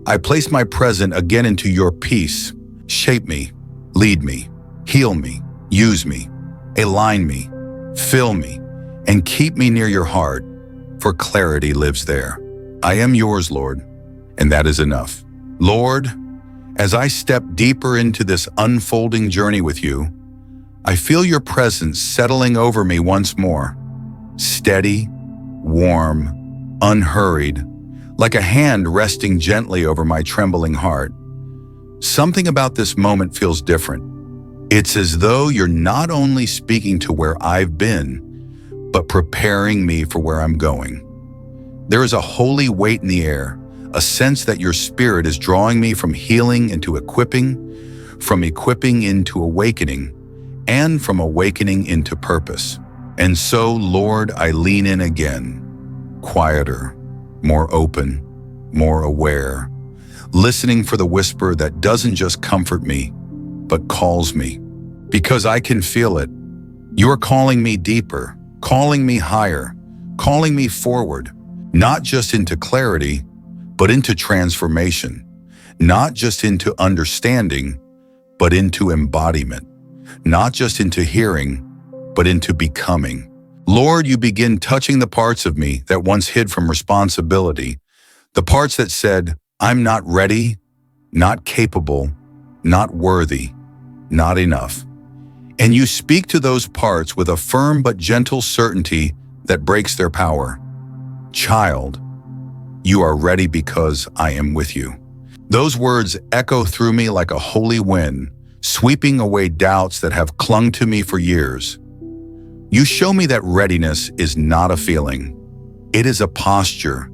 I place my present again into your peace. Shape me, lead me, heal me, use me, align me, fill me, and keep me near your heart, for clarity lives there. I am yours, Lord, and that is enough. Lord, As I step deeper into this unfolding journey with you, I feel your presence settling over me once more, steady, warm, unhurried, like a hand resting gently over my trembling heart. Something about this moment feels different. It's as though you're not only speaking to where I've been, but preparing me for where I'm going. There is a holy weight in the air, a sense that your spirit is drawing me from healing into equipping, from equipping into awakening, and from awakening into purpose. And so, Lord, I lean in again, quieter, more open, more aware, listening for the whisper that doesn't just comfort me, but calls me. Because I can feel it. You are calling me deeper, calling me higher, calling me forward, not just into clarity, but into transformation, not just into understanding, but into embodiment, not just into hearing, but into becoming. Lord, you begin touching the parts of me that once hid from responsibility, the parts that said, I'm not ready, not capable, not worthy, not enough. And you speak to those parts with a firm but gentle certainty that breaks their power. Child, you are ready because I am with you. Those words echo through me like a holy wind, sweeping away doubts that have clung to me for years. You show me that readiness is not a feeling. It is a posture.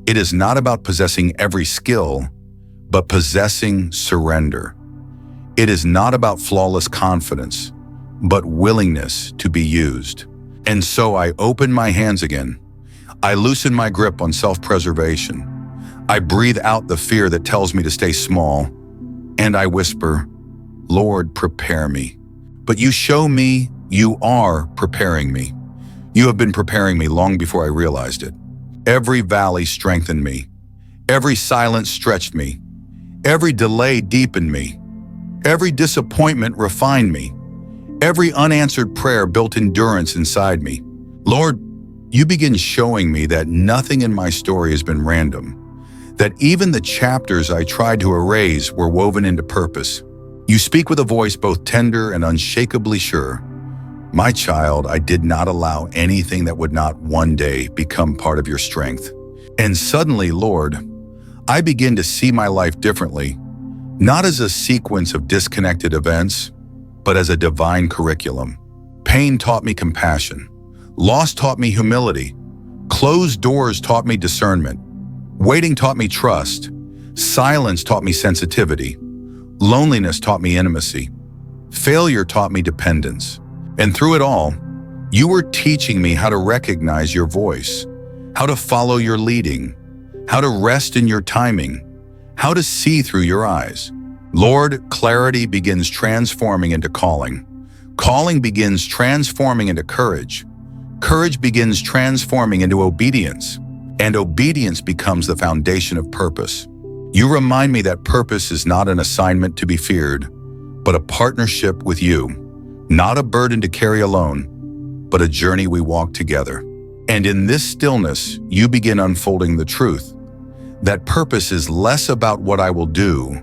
It is not about possessing every skill, but possessing surrender. It is not about flawless confidence, but willingness to be used. And so I open my hands again. I loosen my grip on self-preservation. I breathe out the fear that tells me to stay small. And I whisper, Lord, prepare me. But you show me you are preparing me. You have been preparing me long before I realized it. Every valley strengthened me. Every silence stretched me. Every delay deepened me. Every disappointment refined me. Every unanswered prayer built endurance inside me. Lord, you begin showing me that nothing in my story has been random, that even the chapters I tried to erase were woven into purpose. You speak with a voice both tender and unshakably sure. My child, I did not allow anything that would not one day become part of your strength. And suddenly, Lord, I begin to see my life differently, not as a sequence of disconnected events, but as a divine curriculum. Pain taught me compassion. Loss taught me humility. Closed doors taught me discernment. Waiting taught me trust. Silence taught me sensitivity. Loneliness taught me intimacy. Failure taught me dependence. And through it all, you were teaching me how to recognize your voice, how to follow your leading, how to rest in your timing, how to see through your eyes. Lord, clarity begins transforming into calling. Calling begins transforming into courage. Courage begins transforming into obedience. And obedience becomes the foundation of purpose. You remind me that purpose is not an assignment to be feared, but a partnership with you. Not a burden to carry alone, but a journey we walk together. And in this stillness, you begin unfolding the truth. That purpose is less about what I will do,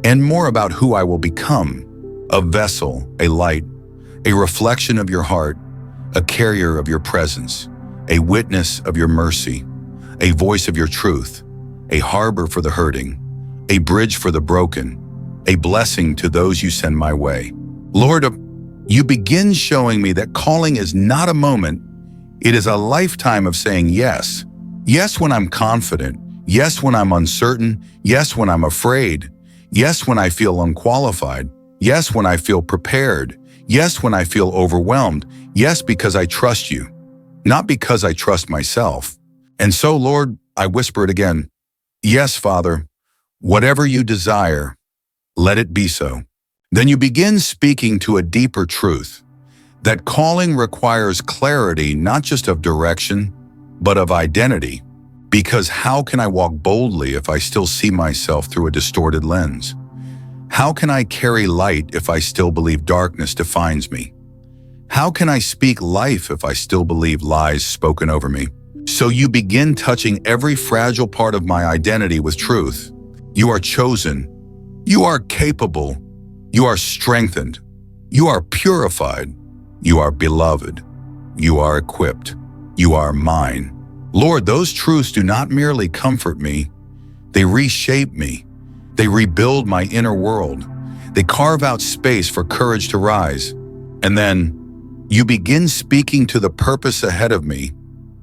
and more about who I will become. A vessel, a light, a reflection of your heart, a carrier of your presence, a witness of your mercy, a voice of your truth, a harbor for the hurting, a bridge for the broken, a blessing to those you send my way. Lord, you begin showing me that calling is not a moment, it is a lifetime of saying yes. Yes when I'm confident, yes when I'm uncertain, yes when I'm afraid, yes when I feel unqualified, yes when I feel prepared, yes when I feel overwhelmed, yes because I trust you, not because I trust myself. And so, Lord, I whisper it again, yes, Father, whatever you desire, let it be so. Then you begin speaking to a deeper truth, that calling requires clarity not just of direction, but of identity. Because how can I walk boldly if I still see myself through a distorted lens? How can I carry light if I still believe darkness defines me? How can I speak life if I still believe lies spoken over me? So you begin touching every fragile part of my identity with truth. You are chosen. You are capable. You are strengthened. You are purified. You are beloved. You are equipped. You are mine. Lord, those truths do not merely comfort me. They reshape me. They rebuild my inner world. They carve out space for courage to rise. And then you begin speaking to the purpose ahead of me,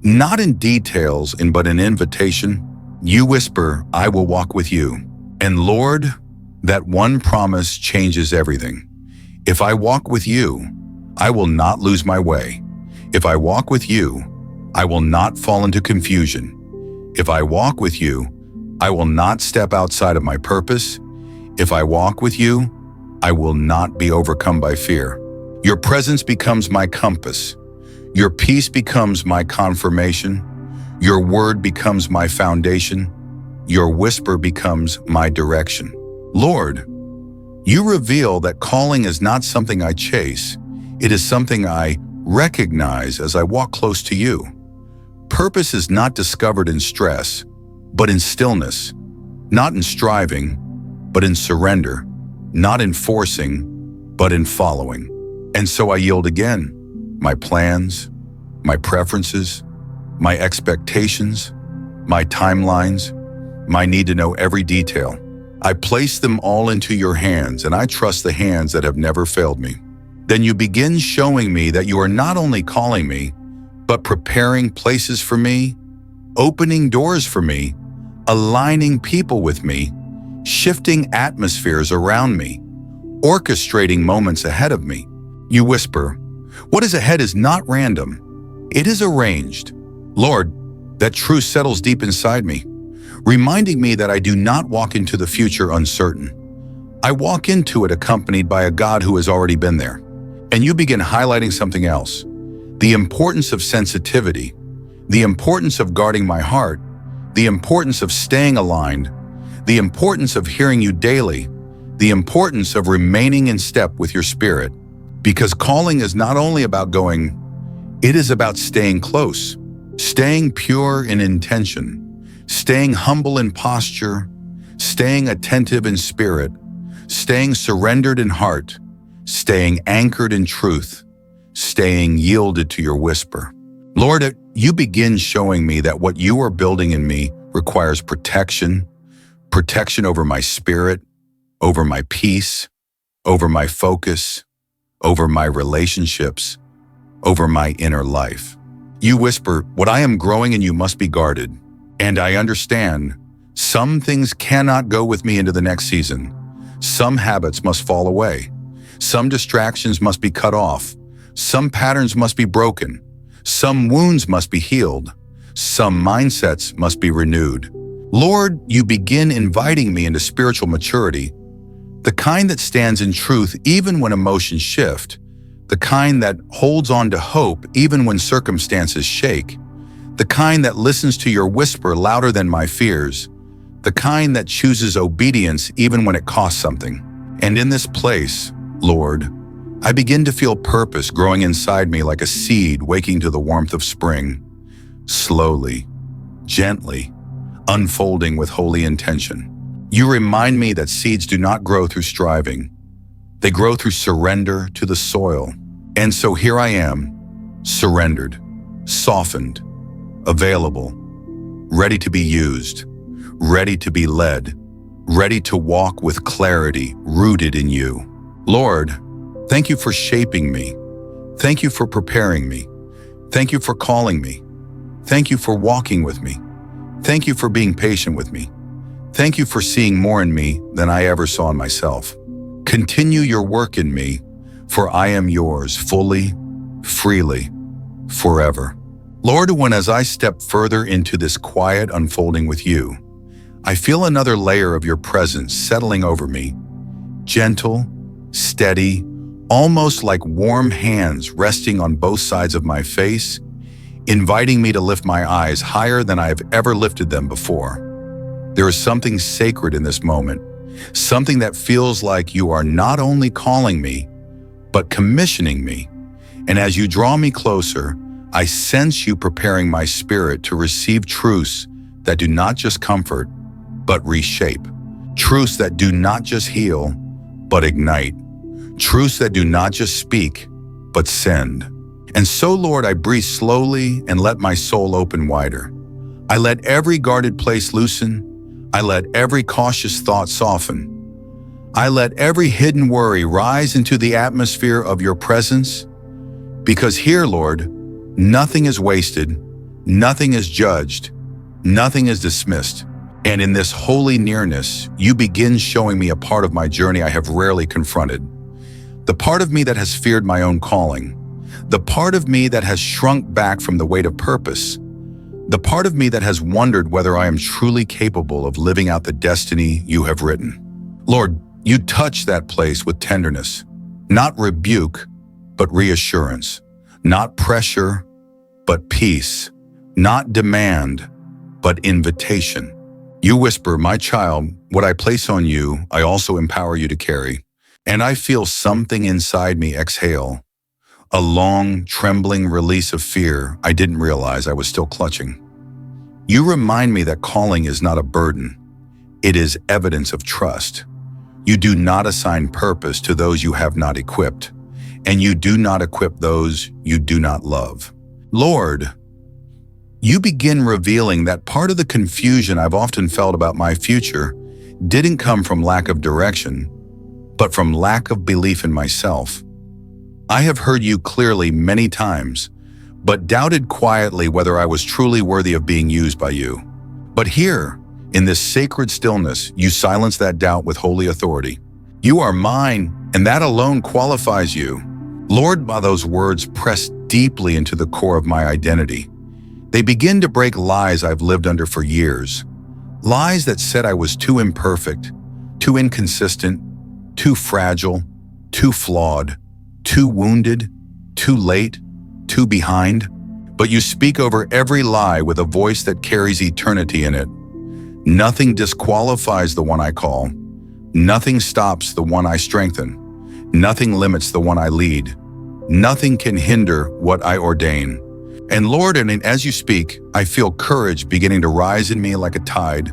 not in details, but in invitation. You whisper, I will walk with you. And Lord, that one promise changes everything. If I walk with you, I will not lose my way. If I walk with you, I will not fall into confusion. If I walk with you, I will not step outside of my purpose. If I walk with you, I will not be overcome by fear. Your presence becomes my compass. Your peace becomes my confirmation. Your word becomes my foundation. Your whisper becomes my direction. Lord, you reveal that calling is not something I chase. It is something I recognize as I walk close to you. Purpose is not discovered in stress, but in stillness, not in striving, but in surrender, not in forcing, but in following. And so I yield again, my plans, my preferences, my expectations, my timelines, my need to know every detail. I place them all into your hands, and I trust the hands that have never failed me. Then you begin showing me that you are not only calling me, but preparing places for me, opening doors for me, aligning people with me, shifting atmospheres around me, orchestrating moments ahead of me. You whisper, what is ahead is not random. It is arranged. Lord, that truth settles deep inside me, reminding me that I do not walk into the future uncertain. I walk into it accompanied by a God who has already been there. And you begin highlighting something else, the importance of sensitivity, the importance of guarding my heart, the importance of staying aligned, the importance of hearing you daily, the importance of remaining in step with your spirit. Because calling is not only about going, it is about staying close, staying pure in intention, staying humble in posture, staying attentive in spirit, staying surrendered in heart, staying anchored in truth, staying yielded to your whisper. Lord, you begin showing me that what you are building in me requires protection over my spirit, over my peace, over my focus, over my relationships, over my inner life. You whisper, what I am growing in you must be guarded. And I understand, some things cannot go with me into the next season. Some habits must fall away. Some distractions must be cut off. Some patterns must be broken. Some wounds must be healed. Some mindsets must be renewed. Lord, you begin inviting me into spiritual maturity, the kind that stands in truth even when emotions shift, the kind that holds on to hope even when circumstances shake, the kind that listens to your whisper louder than my fears, the kind that chooses obedience even when it costs something. And in this place, Lord, I begin to feel purpose growing inside me like a seed waking to the warmth of spring, slowly, gently, unfolding with holy intention. You remind me that seeds do not grow through striving. They grow through surrender to the soil. And so here I am, surrendered, softened, available, ready to be used, ready to be led, ready to walk with clarity, rooted in you. Lord, thank you for shaping me. Thank you for preparing me. Thank you for calling me. Thank you for walking with me. Thank you for being patient with me. Thank you for seeing more in me than I ever saw in myself. Continue your work in me, for I am yours fully, freely, forever. Lord, as I step further into this quiet unfolding with you, I feel another layer of your presence settling over me, gentle, steady, almost like warm hands resting on both sides of my face, inviting me to lift my eyes higher than I have ever lifted them before. There is something sacred in this moment, something that feels like you are not only calling me, but commissioning me. And as you draw me closer, I sense you preparing my spirit to receive truths that do not just comfort, but reshape. Truths that do not just heal, but ignite. Truths that do not just speak, but send. And so, Lord, I breathe slowly and let my soul open wider. I let every guarded place loosen. I let every cautious thought soften. I let every hidden worry rise into the atmosphere of your presence. Because here, Lord, nothing is wasted, nothing is judged, nothing is dismissed. And in this holy nearness, you begin showing me a part of my journey I have rarely confronted. The part of me that has feared my own calling. The part of me that has shrunk back from the weight of purpose. The part of me that has wondered whether I am truly capable of living out the destiny you have written. Lord, you touch that place with tenderness, not rebuke, but reassurance, not pressure, but peace, not demand, but invitation. You whisper, my child, what I place on you, I also empower you to carry. And I feel something inside me exhale, a long, trembling release of fear I didn't realize I was still clutching. You remind me that calling is not a burden. It is evidence of trust. You do not assign purpose to those you have not equipped, and you do not equip those you do not love. Lord, you begin revealing that part of the confusion I've often felt about my future didn't come from lack of direction, but from lack of belief in myself. I have heard you clearly many times, but doubted quietly whether I was truly worthy of being used by you. But here, in this sacred stillness, you silence that doubt with holy authority. You are mine, and that alone qualifies you. Lord, by those words press deeply into the core of my identity. They begin to break lies I've lived under for years. Lies that said I was too imperfect, too inconsistent, too fragile, too flawed, too wounded, too late, too behind. But you speak over every lie with a voice that carries eternity in it. Nothing disqualifies the one I call. Nothing stops the one I strengthen. Nothing limits the one I lead. Nothing can hinder what I ordain. And Lord, and as you speak, I feel courage beginning to rise in me like a tide,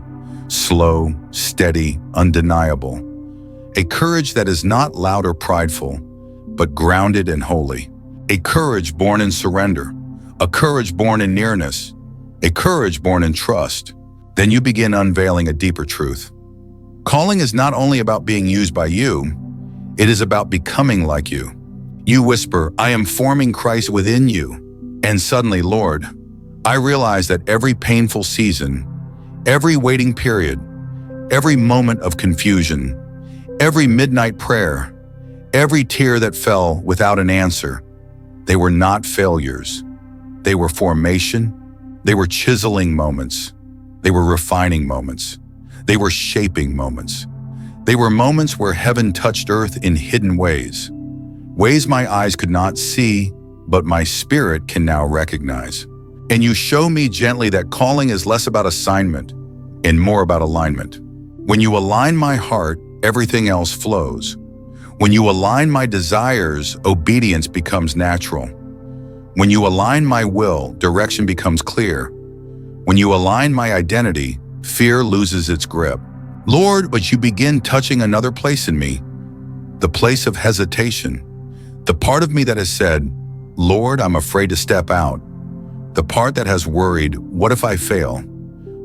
slow, steady, undeniable. A courage that is not loud or prideful, but grounded and holy. A courage born in surrender, a courage born in nearness, a courage born in trust. Then you begin unveiling a deeper truth. Calling is not only about being used by you, it is about becoming like you. You whisper, I am forming Christ within you. And suddenly, Lord, I realize that every painful season, every waiting period, every moment of confusion, every midnight prayer, every tear that fell without an answer, they were not failures. They were formation. They were chiseling moments. They were refining moments. They were shaping moments. They were moments where heaven touched earth in hidden ways, ways my eyes could not see, but my spirit can now recognize. And you show me gently that calling is less about assignment and more about alignment. When you align my heart, everything else flows. When you align my desires, obedience becomes natural. When you align my will, direction becomes clear. When you align my identity, fear loses its grip. Lord, but you begin touching another place in me, the place of hesitation, the part of me that has said, Lord, I'm afraid to step out. The part that has worried, what if I fail?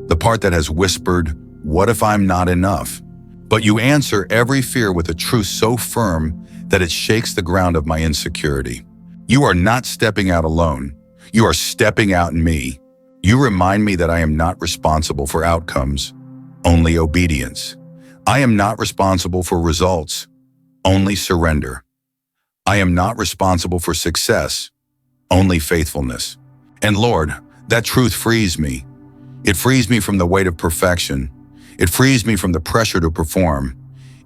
The part that has whispered, what if I'm not enough? But you answer every fear with a truth so firm that it shakes the ground of my insecurity. You are not stepping out alone. You are stepping out in me. You remind me that I am not responsible for outcomes, only obedience. I am not responsible for results, only surrender. I am not responsible for success, only faithfulness. And Lord, that truth frees me. It frees me from the weight of perfection. It frees me from the pressure to perform.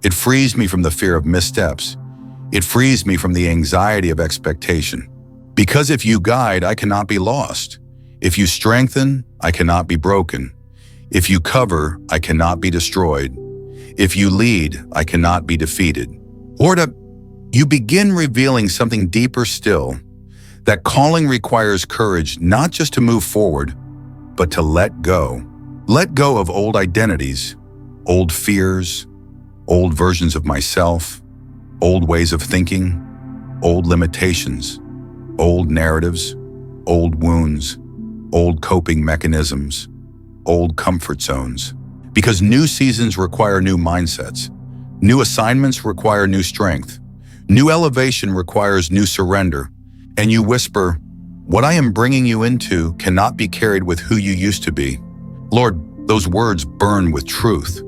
It frees me from the fear of missteps. It frees me from the anxiety of expectation. Because if you guide, I cannot be lost. If you strengthen, I cannot be broken. If you cover, I cannot be destroyed. If you lead, I cannot be defeated. Lord, you begin revealing something deeper still, that calling requires courage not just to move forward, but to let go. Let go of old identities, old fears, old versions of myself, old ways of thinking, old limitations, old narratives, old wounds, old coping mechanisms, old comfort zones. Because new seasons require new mindsets. New assignments require new strength. New elevation requires new surrender. And you whisper, "What I am bringing you into cannot be carried with who you used to be." Lord, those words burn with truth.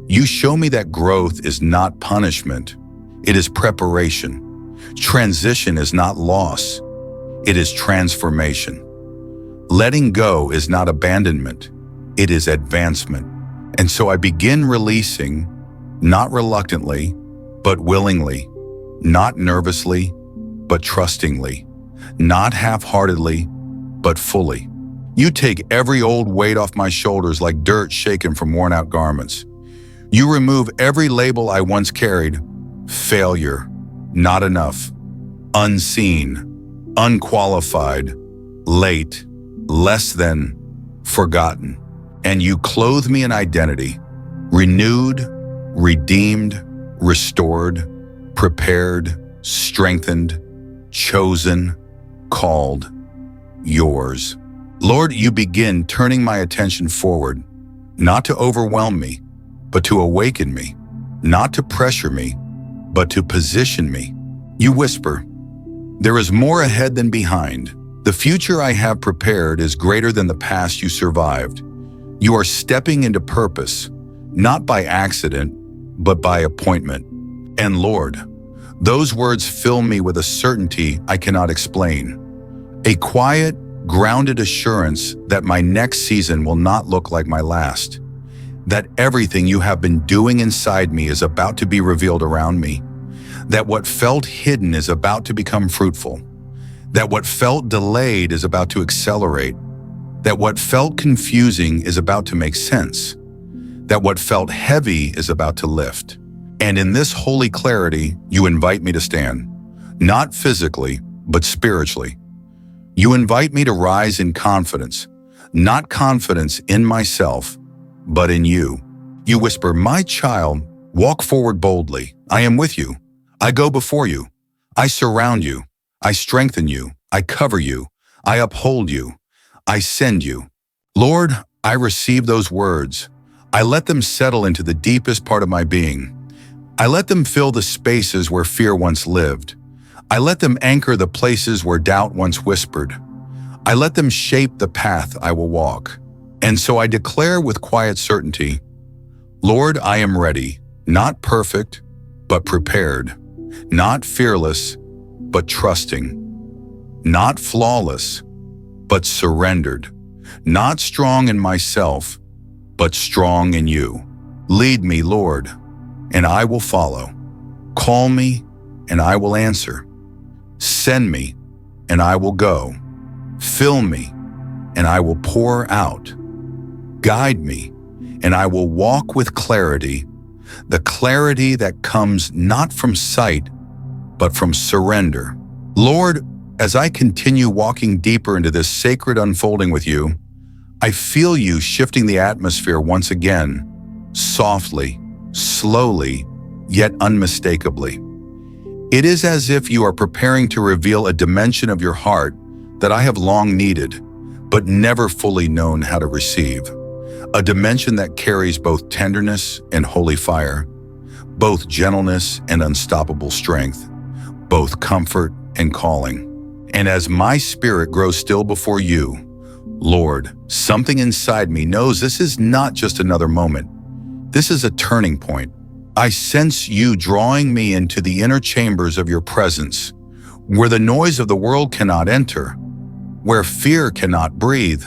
You show me that growth is not punishment. It is preparation. Transition is not loss. It is transformation. Letting go is not abandonment. It is advancement. And so I begin releasing, not reluctantly, but willingly, not nervously, but trustingly, not half-heartedly, but fully. You take every old weight off my shoulders like dirt shaken from worn-out garments. You remove every label I once carried: failure, not enough, unseen, unqualified, late, less than, forgotten. And you clothe me in identity, renewed, redeemed, restored, prepared, strengthened, chosen, called, yours. Lord, you begin turning my attention forward, not to overwhelm me, but to awaken me, not to pressure me, but to position me. You whisper, "There is more ahead than behind. The future I have prepared is greater than the past you survived." You are stepping into purpose, not by accident, but by appointment. And Lord, those words fill me with a certainty I cannot explain. A quiet, grounded assurance that my next season will not look like my last. That everything you have been doing inside me is about to be revealed around me. That what felt hidden is about to become fruitful. That what felt delayed is about to accelerate. That what felt confusing is about to make sense. That what felt heavy is about to lift. And in this holy clarity, you invite me to stand, not physically, but spiritually. You invite me to rise in confidence, not confidence in myself, but in you. You whisper, "My child, walk forward boldly. I am with you. I go before you. I surround you. I strengthen you. I cover you. I uphold you. I send you." Lord, I receive those words. I let them settle into the deepest part of my being. I let them fill the spaces where fear once lived. I let them anchor the places where doubt once whispered. I let them shape the path I will walk. And so I declare with quiet certainty, Lord, I am ready, not perfect, but prepared, not fearless, but trusting, not flawless, but surrendered, not strong in myself, but strong in you. Lead me, Lord, and I will follow. Call me, and I will answer. Send me, and I will go. Fill me, and I will pour out. Guide me, and I will walk with clarity, the clarity that comes not from sight, but from surrender. Lord, as I continue walking deeper into this sacred unfolding with you, I feel you shifting the atmosphere once again, softly, slowly, yet unmistakably. It is as if you are preparing to reveal a dimension of your heart that I have long needed, but never fully known how to receive. A dimension that carries both tenderness and holy fire, both gentleness and unstoppable strength, both comfort and calling. And as my spirit grows still before you, Lord, something inside me knows this is not just another moment. This is a turning point. I sense you drawing me into the inner chambers of your presence, where the noise of the world cannot enter, where fear cannot breathe,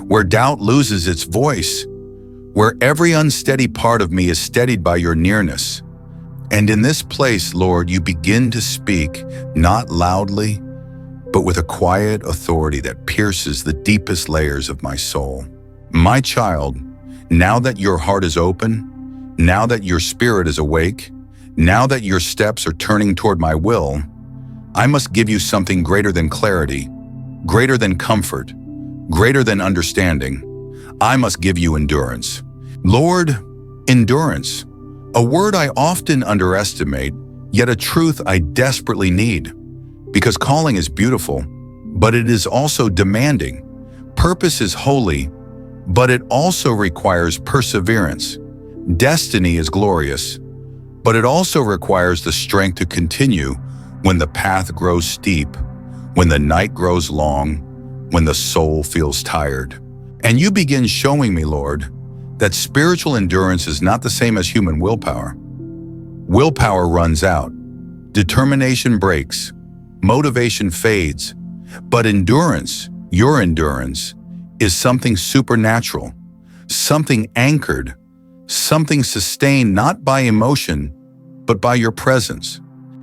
where doubt loses its voice, where every unsteady part of me is steadied by your nearness. And in this place, Lord, you begin to speak, not loudly, but with a quiet authority that pierces the deepest layers of my soul. My child, now that your heart is open, now that your spirit is awake, now that your steps are turning toward my will, I must give you something greater than clarity, greater than comfort, greater than understanding. I must give you endurance. Lord, Endurance, a word I often underestimate, yet a truth I desperately need. Because calling is beautiful, but it is also demanding. Purpose is holy, but it also requires perseverance. Destiny is glorious, but it also requires the strength to continue when the path grows steep, when the night grows long, when the soul feels tired. And you begin showing me, Lord, that spiritual endurance is not the same as human willpower. Willpower runs out, determination breaks, motivation fades, but endurance, your endurance, is something supernatural, something anchored, something sustained not by emotion, but by your presence.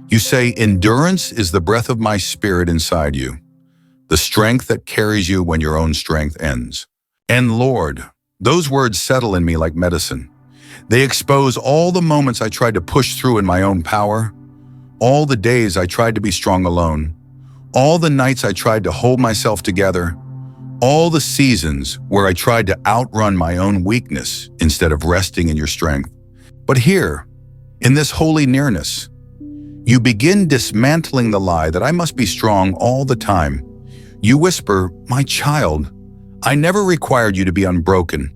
You say, endurance is the breath of my spirit inside you, the strength that carries you when your own strength ends. And Lord, those words settle in me like medicine. They expose all the moments I tried to push through in my own power, all the days I tried to be strong alone, all the nights I tried to hold myself together, all the seasons where I tried to outrun my own weakness instead of resting in your strength. But here, in this holy nearness, you begin dismantling the lie that I must be strong all the time. You whisper, my child, I never required you to be unbroken.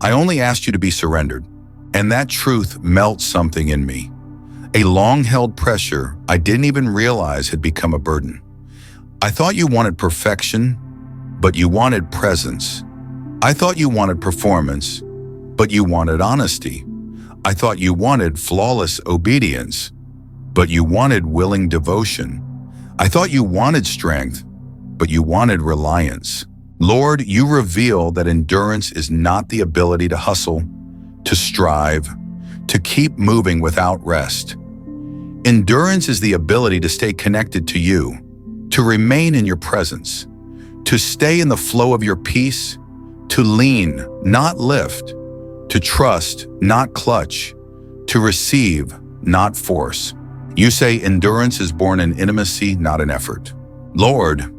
I only asked you to be surrendered. And that truth melts something in me. A long-held pressure I didn't even realize had become a burden. I thought you wanted perfection, but you wanted presence. I thought you wanted performance, but you wanted honesty. I thought you wanted flawless obedience, but you wanted willing devotion. I thought you wanted strength, but you wanted reliance. Lord, you reveal that endurance is not the ability to hustle, to strive, to keep moving without rest. Endurance is the ability to stay connected to you, to remain in your presence, to stay in the flow of your peace, to lean, not lift, to trust, not clutch, to receive, not force. You say endurance is born in intimacy, not in effort. Lord,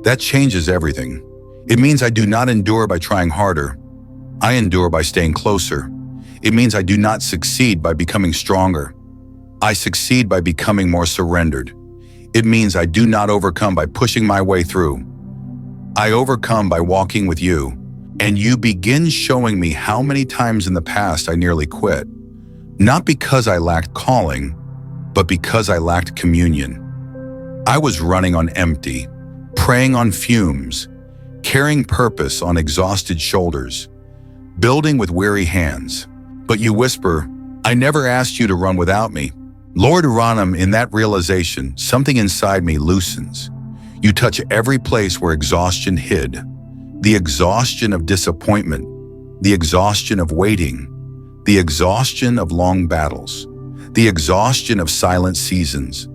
that changes everything. It means I do not endure by trying harder. I endure by staying closer. It means I do not succeed by becoming stronger. I succeed by becoming more surrendered. It means I do not overcome by pushing my way through. I overcome by walking with you, and you begin showing me how many times in the past I nearly quit, not because I lacked calling, but because I lacked communion. I was running on empty, praying on fumes, carrying purpose on exhausted shoulders, building with weary hands. But you whisper, I never asked you to run without me. Lord Ranam, in that realization, something inside me loosens. You touch every place where exhaustion hid, the exhaustion of disappointment, the exhaustion of waiting, the exhaustion of long battles, the exhaustion of silent seasons,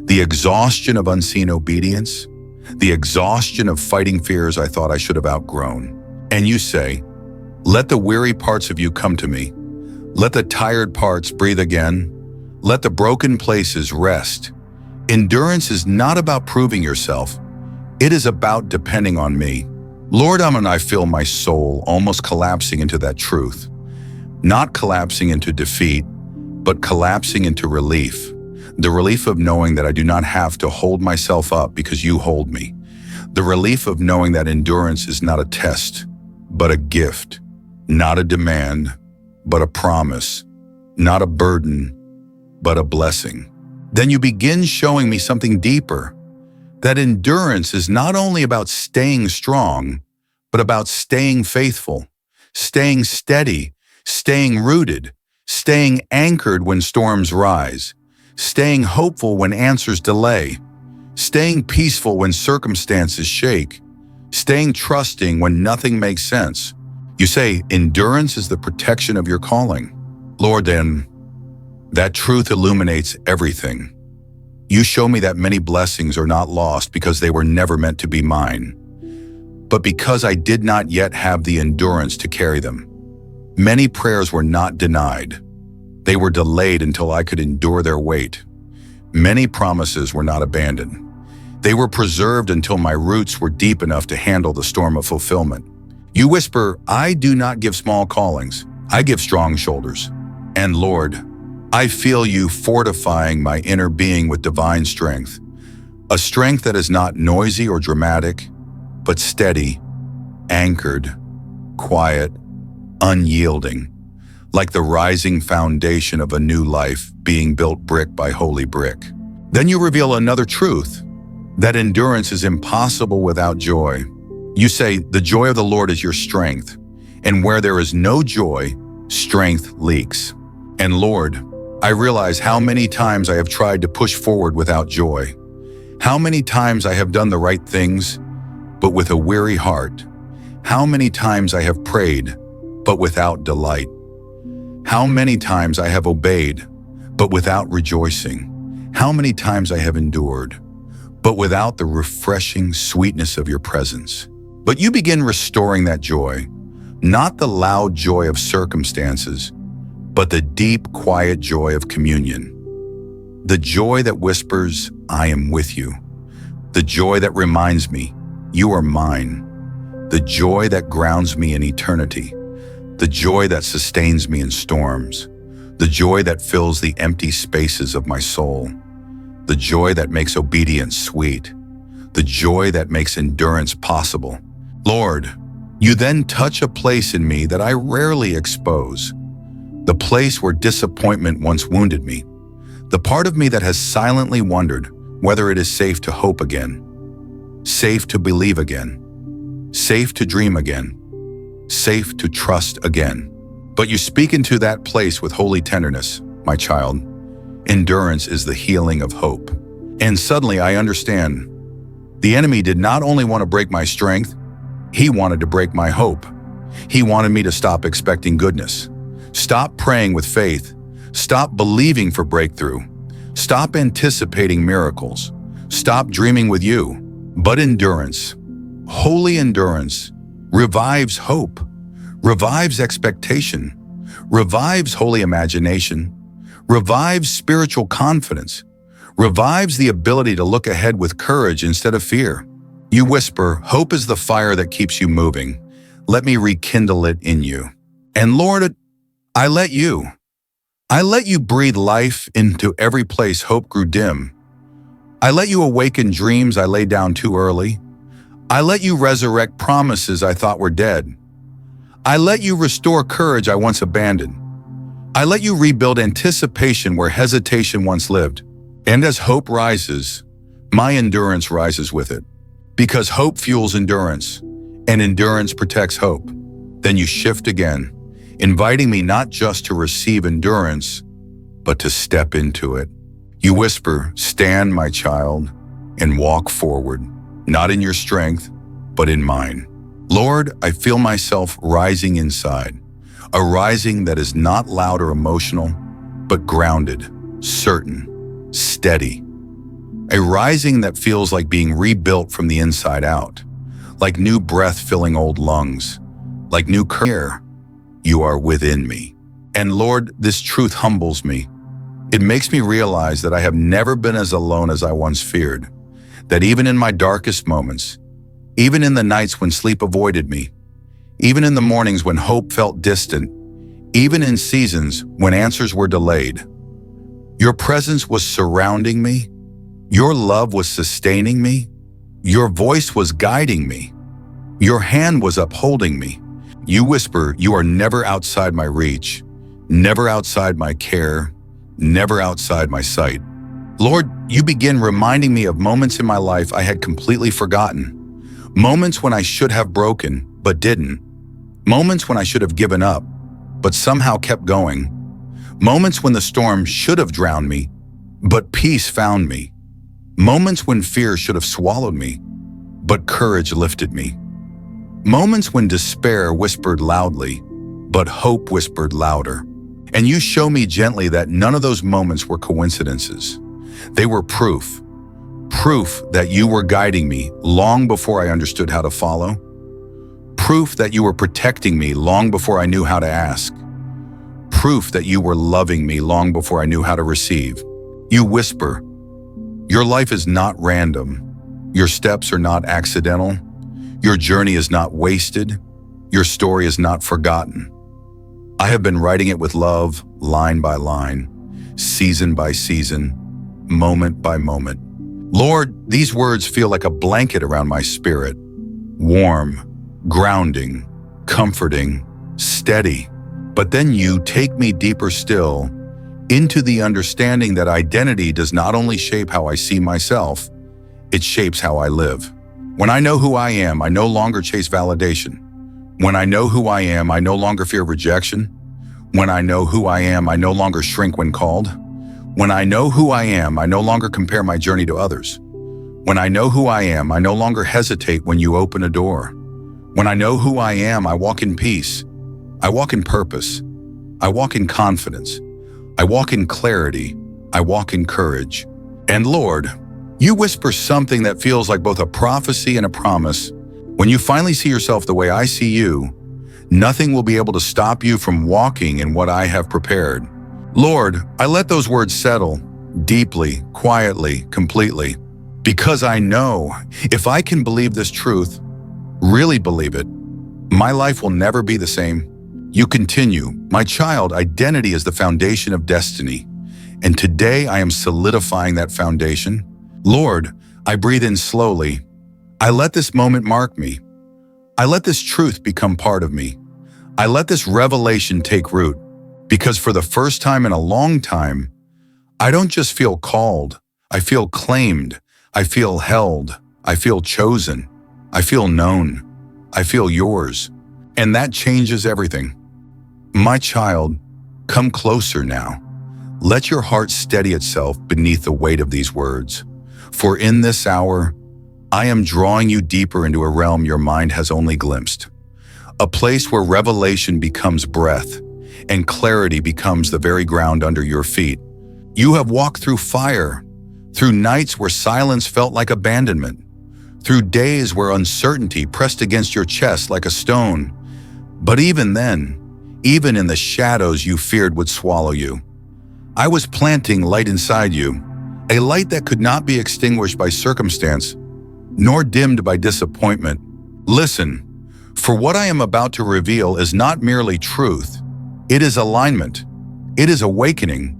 the exhaustion of unseen obedience, the exhaustion of fighting fears I thought I should have outgrown. And you say, let the weary parts of you come to me. Let the tired parts breathe again. Let the broken places rest. Endurance is not about proving yourself. It is about depending on me. Lord, I feel my soul almost collapsing into that truth. Not collapsing into defeat, but collapsing into relief. The relief of knowing that I do not have to hold myself up because you hold me. The relief of knowing that endurance is not a test, but a gift. Not a demand, but a promise. Not a burden, but a blessing. Then you begin showing me something deeper. That endurance is not only about staying strong, but about staying faithful, staying steady, staying rooted, staying anchored when storms rise, staying hopeful when answers delay, staying peaceful when circumstances shake, staying trusting when nothing makes sense. You say endurance is the protection of your calling. Lord, then, that truth illuminates everything. You show me that many blessings are not lost because they were never meant to be mine, but because I did not yet have the endurance to carry them. Many prayers were not denied. They were delayed until I could endure their weight. Many promises were not abandoned. They were preserved until my roots were deep enough to handle the storm of fulfillment. You whisper, I do not give small callings. I give strong shoulders. And Lord, I feel you fortifying my inner being with divine strength, a strength that is not noisy or dramatic, but steady, anchored, quiet, unyielding, like the rising foundation of a new life being built brick by holy brick. Then you reveal another truth, that endurance is impossible without joy. You say, the joy of the Lord is your strength, and where there is no joy, strength leaks. And Lord, I realize how many times I have tried to push forward without joy, how many times I have done the right things, but with a weary heart, how many times I have prayed, but without delight, how many times I have obeyed, but without rejoicing, how many times I have endured, but without the refreshing sweetness of your presence. But you begin restoring that joy, not the loud joy of circumstances, but the deep, quiet joy of communion. The joy that whispers, I am with you. The joy that reminds me, you are mine. The joy that grounds me in eternity. The joy that sustains me in storms. The joy that fills the empty spaces of my soul. The joy that makes obedience sweet. The joy that makes endurance possible. Lord, you then touch a place in me that I rarely expose. The place where disappointment once wounded me. The part of me that has silently wondered whether it is safe to hope again, safe to believe again, safe to dream again, safe to trust again. But you speak into that place with holy tenderness, my child. Endurance is the healing of hope. And suddenly I understand. The enemy did not only want to break my strength, he wanted to break my hope. He wanted me to stop expecting goodness. Stop praying with faith. Stop believing for breakthrough. Stop anticipating miracles. Stop dreaming with you. But endurance, holy endurance, revives hope, revives expectation, revives holy imagination, revives spiritual confidence, revives the ability to look ahead with courage instead of fear. You whisper, hope is the fire that keeps you moving. Let me rekindle it in you. And Lord, I let you breathe life into every place hope grew dim. I let you awaken dreams I laid down too early. I let you resurrect promises I thought were dead. I let you restore courage I once abandoned. I let you rebuild anticipation where hesitation once lived. And as hope rises, my endurance rises with it. Because hope fuels endurance, and endurance protects hope. Then you shift again, inviting me not just to receive endurance, but to step into it. You whisper, stand, my child, and walk forward, not in your strength, but in mine. Lord, I feel myself rising inside, a rising that is not loud or emotional, but grounded, certain, steady. A rising that feels like being rebuilt from the inside out, like new breath filling old lungs, like new air. You are within me. And Lord, this truth humbles me. It makes me realize that I have never been as alone as I once feared, that even in my darkest moments, even in the nights when sleep avoided me, even in the mornings when hope felt distant, even in seasons when answers were delayed, your presence was surrounding me, your love was sustaining me, your voice was guiding me, your hand was upholding me. You whisper, you are never outside my reach, never outside my care, never outside my sight. Lord, you begin reminding me of moments in my life I had completely forgotten. Moments when I should have broken, but didn't. Moments when I should have given up, but somehow kept going. Moments when the storm should have drowned me, but peace found me. Moments when fear should have swallowed me, but courage lifted me. Moments when despair whispered loudly, but hope whispered louder. And you show me gently that none of those moments were coincidences. They were proof that you were guiding me long before I understood how to follow. Proof that you were protecting me long before I knew how to ask. Proof that you were loving me long before I knew how to receive. You whisper, your life is not random. Your steps are not accidental. Your journey is not wasted. Your story is not forgotten. I have been writing it with love, line by line, season by season, moment by moment. Lord, these words feel like a blanket around my spirit, warm, grounding, comforting, steady. But then you take me deeper still into the understanding that identity does not only shape how I see myself, it shapes how I live. When I know who I am, I no longer chase validation. When I know who I am, I no longer fear rejection. When I know who I am, I no longer shrink when called. When I know who I am, I no longer compare my journey to others. When I know who I am, I no longer hesitate when you open a door. When I know who I am, I walk in peace. I walk in purpose. I walk in confidence. I walk in clarity. I walk in courage. And Lord, you whisper something that feels like both a prophecy and a promise. When you finally see yourself the way I see you, nothing will be able to stop you from walking in what I have prepared. Lord, I let those words settle deeply, quietly, completely, because I know if I can believe this truth, really believe it, my life will never be the same. You continue, my child, identity is the foundation of destiny, and today I am solidifying that foundation. Lord, I breathe in slowly. I let this moment mark me. I let this truth become part of me. I let this revelation take root, because for the first time in a long time, I don't just feel called, I feel claimed, I feel held, I feel chosen, I feel known, I feel yours. And that changes everything. My child, come closer now. Let your heart steady itself beneath the weight of these words. For in this hour, I am drawing you deeper into a realm your mind has only glimpsed. A place where revelation becomes breath and clarity becomes the very ground under your feet. You have walked through fire, through nights where silence felt like abandonment, through days where uncertainty pressed against your chest like a stone. But even then, even in the shadows you feared would swallow you, I was planting light inside you, a light that could not be extinguished by circumstance, nor dimmed by disappointment. Listen, for what I am about to reveal is not merely truth. It is alignment. It is awakening.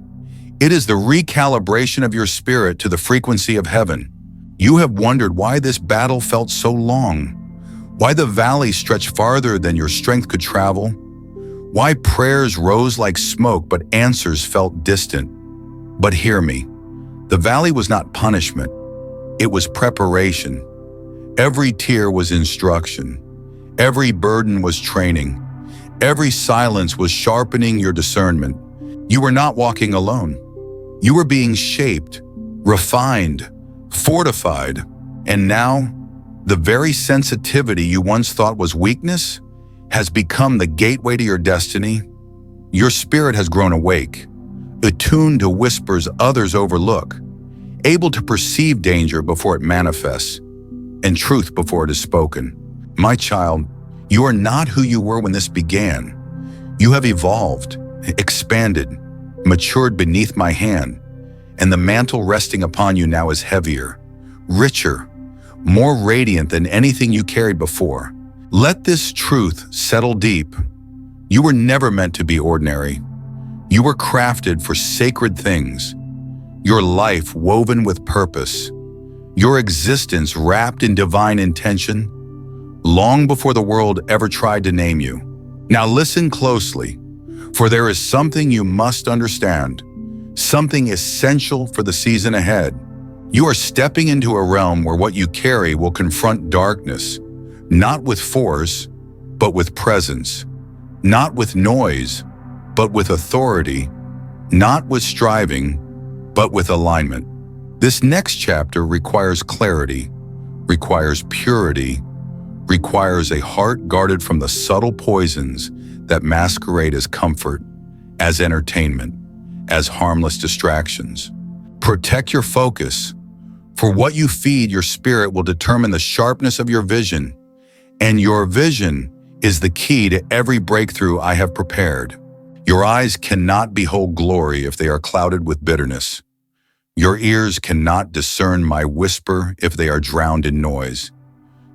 It is the recalibration of your spirit to the frequency of heaven. You have wondered why this battle felt so long, why the valley stretched farther than your strength could travel, why prayers rose like smoke but answers felt distant. But hear me, the valley was not punishment. It was preparation. Every tear was instruction. Every burden was training. Every silence was sharpening your discernment. You were not walking alone. You were being shaped, refined, fortified, and now, the very sensitivity you once thought was weakness has become the gateway to your destiny. Your spirit has grown awake, attuned to whispers others overlook, able to perceive danger before it manifests, and truth before it is spoken. My child, you are not who you were when this began. You have evolved, expanded, matured beneath my hand, and the mantle resting upon you now is heavier, richer, more radiant than anything you carried before. Let this truth settle deep. You were never meant to be ordinary. You were crafted for sacred things. Your life woven with purpose. Your existence wrapped in divine intention, long before the world ever tried to name you. Now listen closely, for there is something you must understand, something essential for the season ahead. You are stepping into a realm where what you carry will confront darkness, not with force, but with presence, not with noise, but with authority, not with striving, but with alignment. This next chapter requires clarity, requires purity, requires a heart guarded from the subtle poisons that masquerade as comfort, as entertainment, as harmless distractions. Protect your focus, for what you feed your spirit will determine the sharpness of your vision, and your vision is the key to every breakthrough I have prepared. Your eyes cannot behold glory if they are clouded with bitterness. Your ears cannot discern my whisper if they are drowned in noise.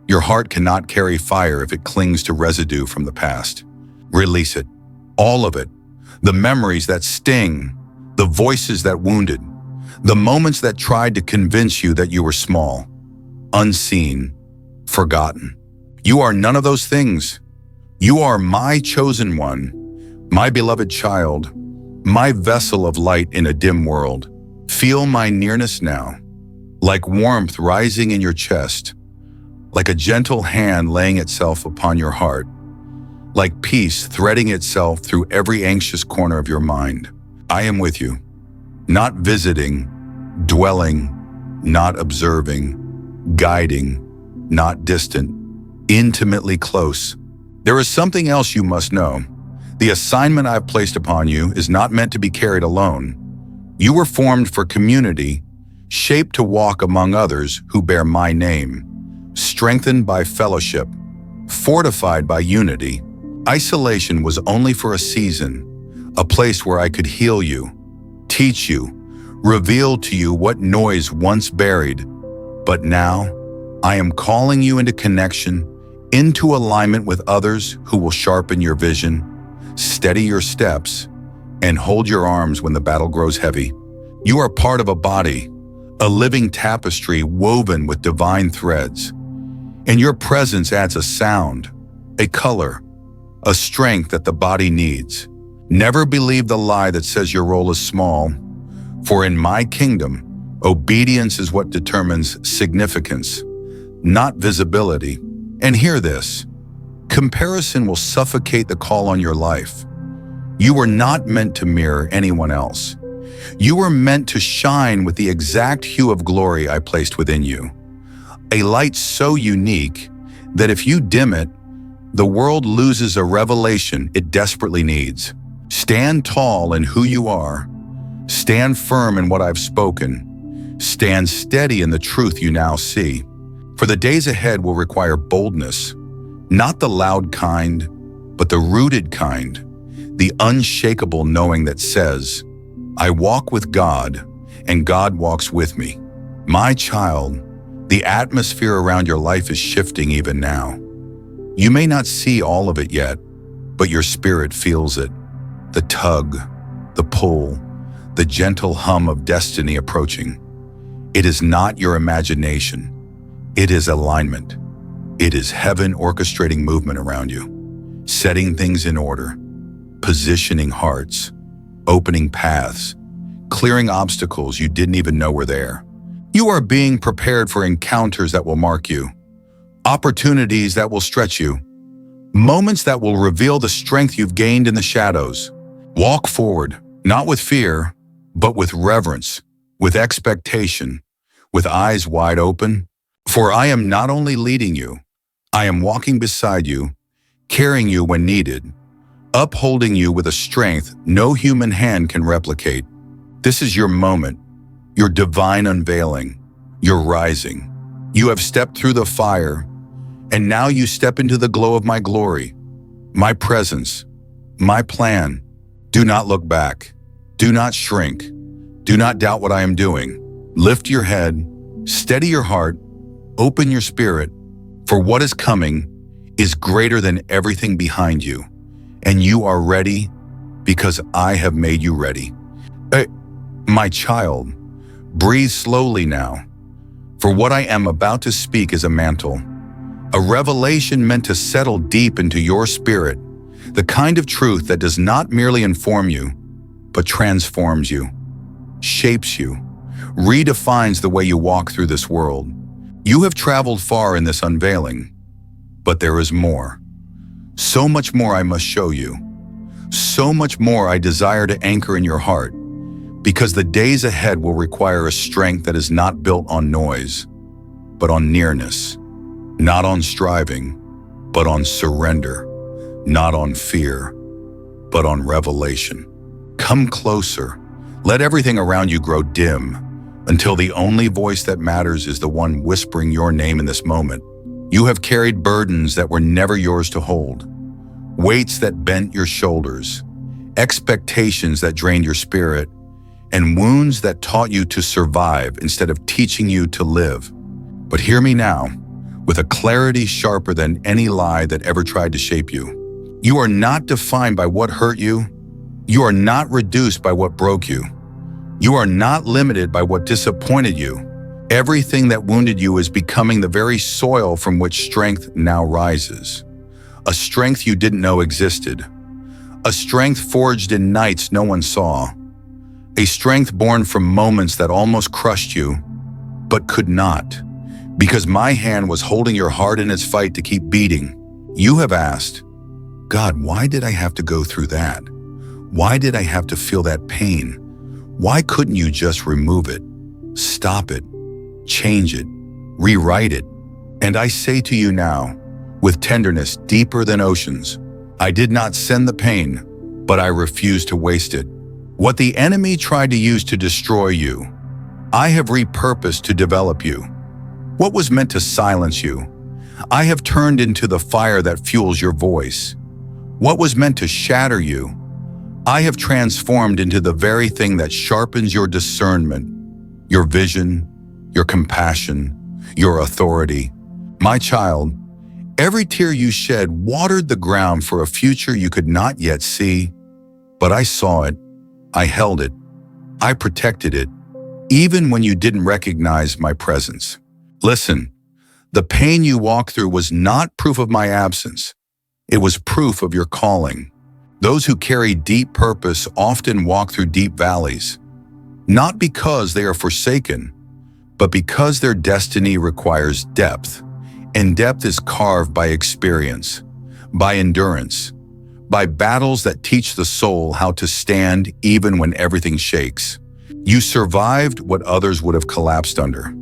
Your heart cannot carry fire if it clings to residue from the past. Release it. All of it. The memories that sting, the voices that wounded, the moments that tried to convince you that you were small, unseen, forgotten. You are none of those things. You are my chosen one, my beloved child, my vessel of light in a dim world. Feel my nearness now, like warmth rising in your chest, like a gentle hand laying itself upon your heart, like peace threading itself through every anxious corner of your mind. I am with you, not visiting, dwelling, not observing, guiding, not distant, intimately close. There is something else you must know. The assignment I've placed upon you is not meant to be carried alone. You were formed for community, shaped to walk among others who bear my name, strengthened by fellowship, fortified by unity. Isolation was only for a season, a place where I could heal you, teach you, reveal to you what noise once buried. But now, I am calling you into connection, into alignment with others who will sharpen your vision, steady your steps, and hold your arms when the battle grows heavy. You are part of a body, a living tapestry woven with divine threads. And your presence adds a sound, a color, a strength that the body needs. Never believe the lie that says your role is small, for in my kingdom, obedience is what determines significance, not visibility. And hear this, comparison will suffocate the call on your life. You were not meant to mirror anyone else. You were meant to shine with the exact hue of glory I placed within you. A light so unique that if you dim it, the world loses a revelation it desperately needs. Stand tall in who you are. Stand firm in what I've spoken. Stand steady in the truth you now see. For the days ahead will require boldness, not the loud kind, but the rooted kind, the unshakable knowing that says, I walk with God, and God walks with me. My child, the atmosphere around your life is shifting even now. You may not see all of it yet, but your spirit feels it. The tug, the pull, the gentle hum of destiny approaching. It is not your imagination. It is alignment. It is heaven orchestrating movement around you, setting things in order, positioning hearts, opening paths, clearing obstacles you didn't even know were there. You are being prepared for encounters that will mark you, opportunities that will stretch you, moments that will reveal the strength you've gained in the shadows. Walk forward, not with fear, but with reverence, with expectation, with eyes wide open. For I am not only leading you, I am walking beside you, carrying you when needed, upholding you with a strength no human hand can replicate. This is your moment, your divine unveiling, your rising. You have stepped through the fire, and now you step into the glow of my glory, my presence, my plan. Do not look back. Do not shrink. Do not doubt what I am doing. Lift your head, steady your heart, open your spirit, for what is coming is greater than everything behind you, and you are ready because I have made you ready. My child, breathe slowly now, for what I am about to speak is a mantle, a revelation meant to settle deep into your spirit, the kind of truth that does not merely inform you, but transforms you, shapes you, redefines the way you walk through this world. You have traveled far in this unveiling, but there is more. So much more I must show you. So much more I desire to anchor in your heart, because the days ahead will require a strength that is not built on noise, but on nearness, not on striving, but on surrender, not on fear, but on revelation. Come closer. Let everything around you grow dim until the only voice that matters is the one whispering your name in this moment. You have carried burdens that were never yours to hold, weights that bent your shoulders, expectations that drained your spirit, and wounds that taught you to survive instead of teaching you to live. But hear me now, with a clarity sharper than any lie that ever tried to shape you. You are not defined by what hurt you. You are not reduced by what broke you. You are not limited by what disappointed you. Everything that wounded you is becoming the very soil from which strength now rises. A strength you didn't know existed. A strength forged in nights no one saw. A strength born from moments that almost crushed you, but could not. Because my hand was holding your heart in its fight to keep beating. You have asked, God, why did I have to go through that? Why did I have to feel that pain? Why couldn't you just remove it, stop it, change it, rewrite it? And I say to you now, with tenderness deeper than oceans, I did not send the pain, but I refuse to waste it. What the enemy tried to use to destroy you, I have repurposed to develop you. What was meant to silence you, I have turned into the fire that fuels your voice. What was meant to shatter you, I have transformed into the very thing that sharpens your discernment, your vision, your compassion, your authority. My child, every tear you shed watered the ground for a future you could not yet see, but I saw it, I held it, I protected it, even when you didn't recognize my presence. Listen, the pain you walked through was not proof of my absence. It was proof of your calling. Those who carry deep purpose often walk through deep valleys, not because they are forsaken, but because their destiny requires depth, and depth is carved by experience, by endurance, by battles that teach the soul how to stand even when everything shakes. You survived what others would have collapsed under,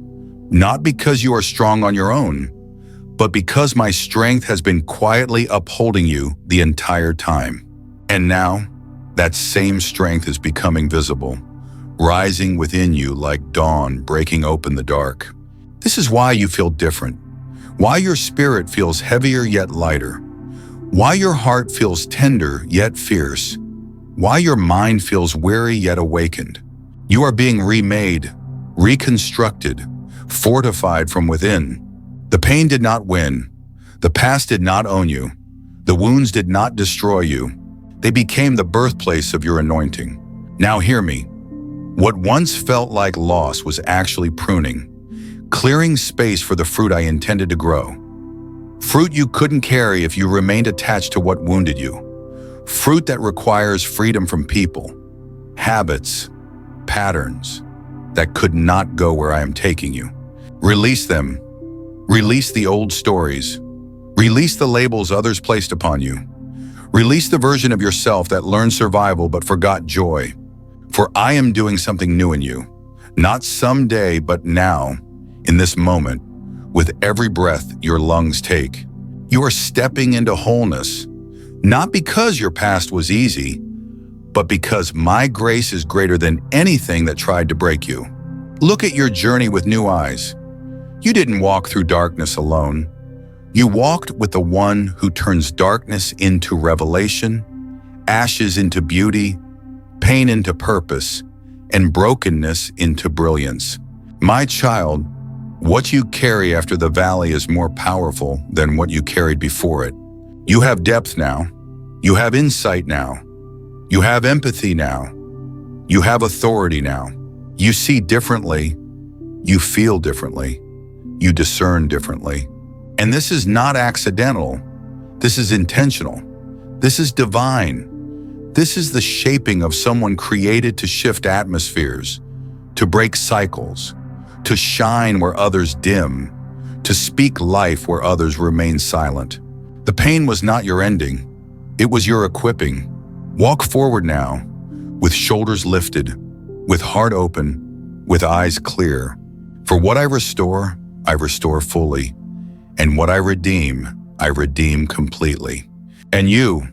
not because you are strong on your own, but because my strength has been quietly upholding you the entire time. And now, that same strength is becoming visible, rising within you like dawn breaking open the dark. This is why you feel different, why your spirit feels heavier yet lighter, why your heart feels tender yet fierce, why your mind feels weary yet awakened. You are being remade, reconstructed, fortified from within. The pain did not win. The past did not own you. The wounds did not destroy you. They became the birthplace of your anointing. Now hear me. What once felt like loss was actually pruning, clearing space for the fruit I intended to grow. Fruit you couldn't carry if you remained attached to what wounded you. Fruit that requires freedom from people, habits, patterns that could not go where I am taking you. Release them. Release the old stories. Release the labels others placed upon you. Release the version of yourself that learned survival but forgot joy. For I am doing something new in you. Not someday, but now, in this moment, with every breath your lungs take. You are stepping into wholeness, not because your past was easy, but because my grace is greater than anything that tried to break you. Look at your journey with new eyes. You didn't walk through darkness alone. You walked with the one who turns darkness into revelation, ashes into beauty, pain into purpose, and brokenness into brilliance. My child, what you carry after the valley is more powerful than what you carried before it. You have depth now. You have insight now. You have empathy now. You have authority now. You see differently. You feel differently. You discern differently. And this is not accidental. This is intentional. This is divine. This is the shaping of someone created to shift atmospheres, to break cycles, to shine where others dim, to speak life where others remain silent. The pain was not your ending. It was your equipping. Walk forward now, with shoulders lifted, with heart open, with eyes clear. For what I restore fully. And what I redeem completely. And you,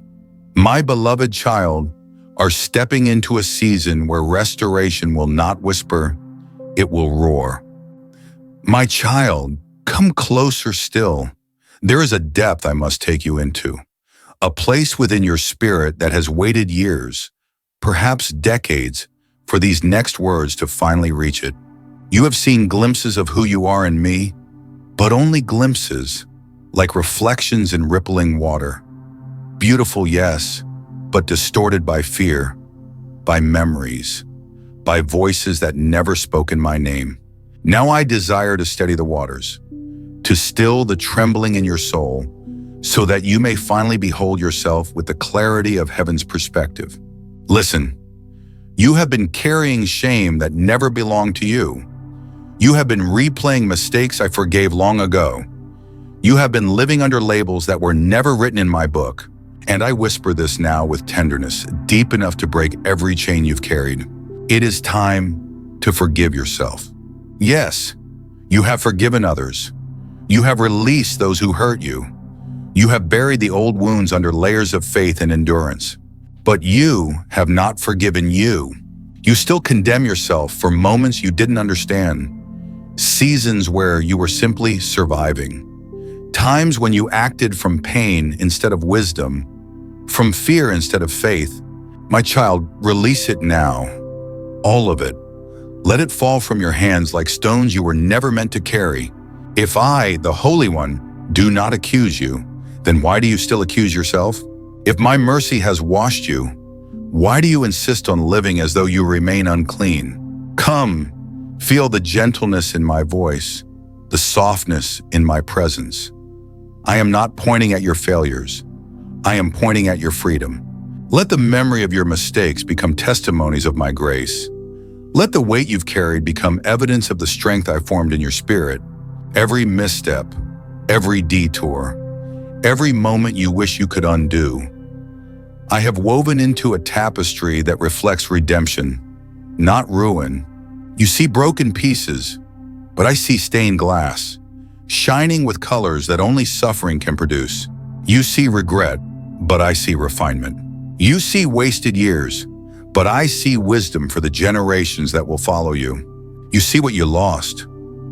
my beloved child, are stepping into a season where restoration will not whisper, it will roar. My child, come closer still. There is a depth I must take you into, a place within your spirit that has waited years, perhaps decades, for these next words to finally reach it. You have seen glimpses of who you are in me, but only glimpses, like reflections in rippling water. Beautiful, yes, but distorted by fear, by memories, by voices that never spoken my name. Now I desire to steady the waters, to still the trembling in your soul, so that you may finally behold yourself with the clarity of heaven's perspective. Listen, you have been carrying shame that never belonged to you. You have been replaying mistakes I forgave long ago. You have been living under labels that were never written in my book. And I whisper this now with tenderness, deep enough to break every chain you've carried. It is time to forgive yourself. Yes, you have forgiven others. You have released those who hurt you. You have buried the old wounds under layers of faith and endurance. But you have not forgiven you. You still condemn yourself for moments you didn't understand, seasons where you were simply surviving, times when you acted from pain instead of wisdom, from fear instead of faith. My child, release it now. All of it. Let it fall from your hands like stones you were never meant to carry. If I, the Holy One, do not accuse you, then why do you still accuse yourself? If my mercy has washed you, why do you insist on living as though you remain unclean? Come, feel the gentleness in my voice, the softness in my presence. I am not pointing at your failures. I am pointing at your freedom. Let the memory of your mistakes become testimonies of my grace. Let the weight you've carried become evidence of the strength I formed in your spirit. Every misstep, every detour, every moment you wish you could undo, I have woven into a tapestry that reflects redemption, not ruin. You see broken pieces, but I see stained glass, shining with colors that only suffering can produce. You see regret, but I see refinement. You see wasted years, but I see wisdom for the generations that will follow you. You see what you lost.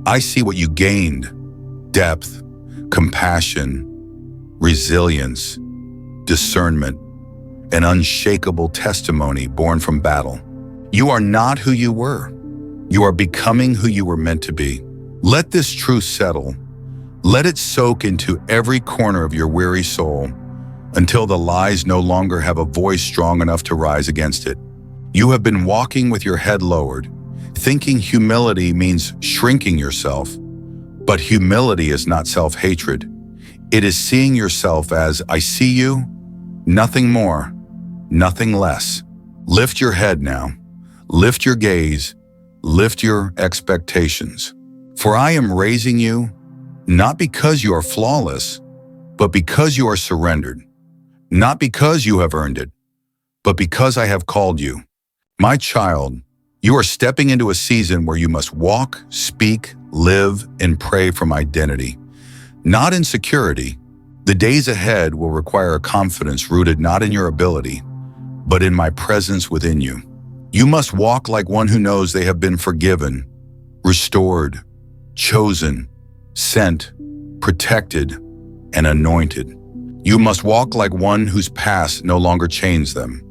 I see what you gained. Depth, compassion, resilience, discernment, an unshakable testimony born from battle. You are not who you were. You are becoming who you were meant to be. Let this truth settle. Let it soak into every corner of your weary soul until the lies no longer have a voice strong enough to rise against it. You have been walking with your head lowered, thinking humility means shrinking yourself. But humility is not self-hatred. It is seeing yourself as I see you, nothing more, nothing less. Lift your head now. Lift your gaze. Lift your expectations. For I am raising you, not because you are flawless, but because you are surrendered. Not because you have earned it, but because I have called you. My child, you are stepping into a season where you must walk, speak, live, and pray from identity, not in security. The days ahead will require a confidence rooted not in your ability, but in my presence within you. You must walk like one who knows they have been forgiven, restored, chosen, sent, protected, and anointed. You must walk like one whose past no longer chains them,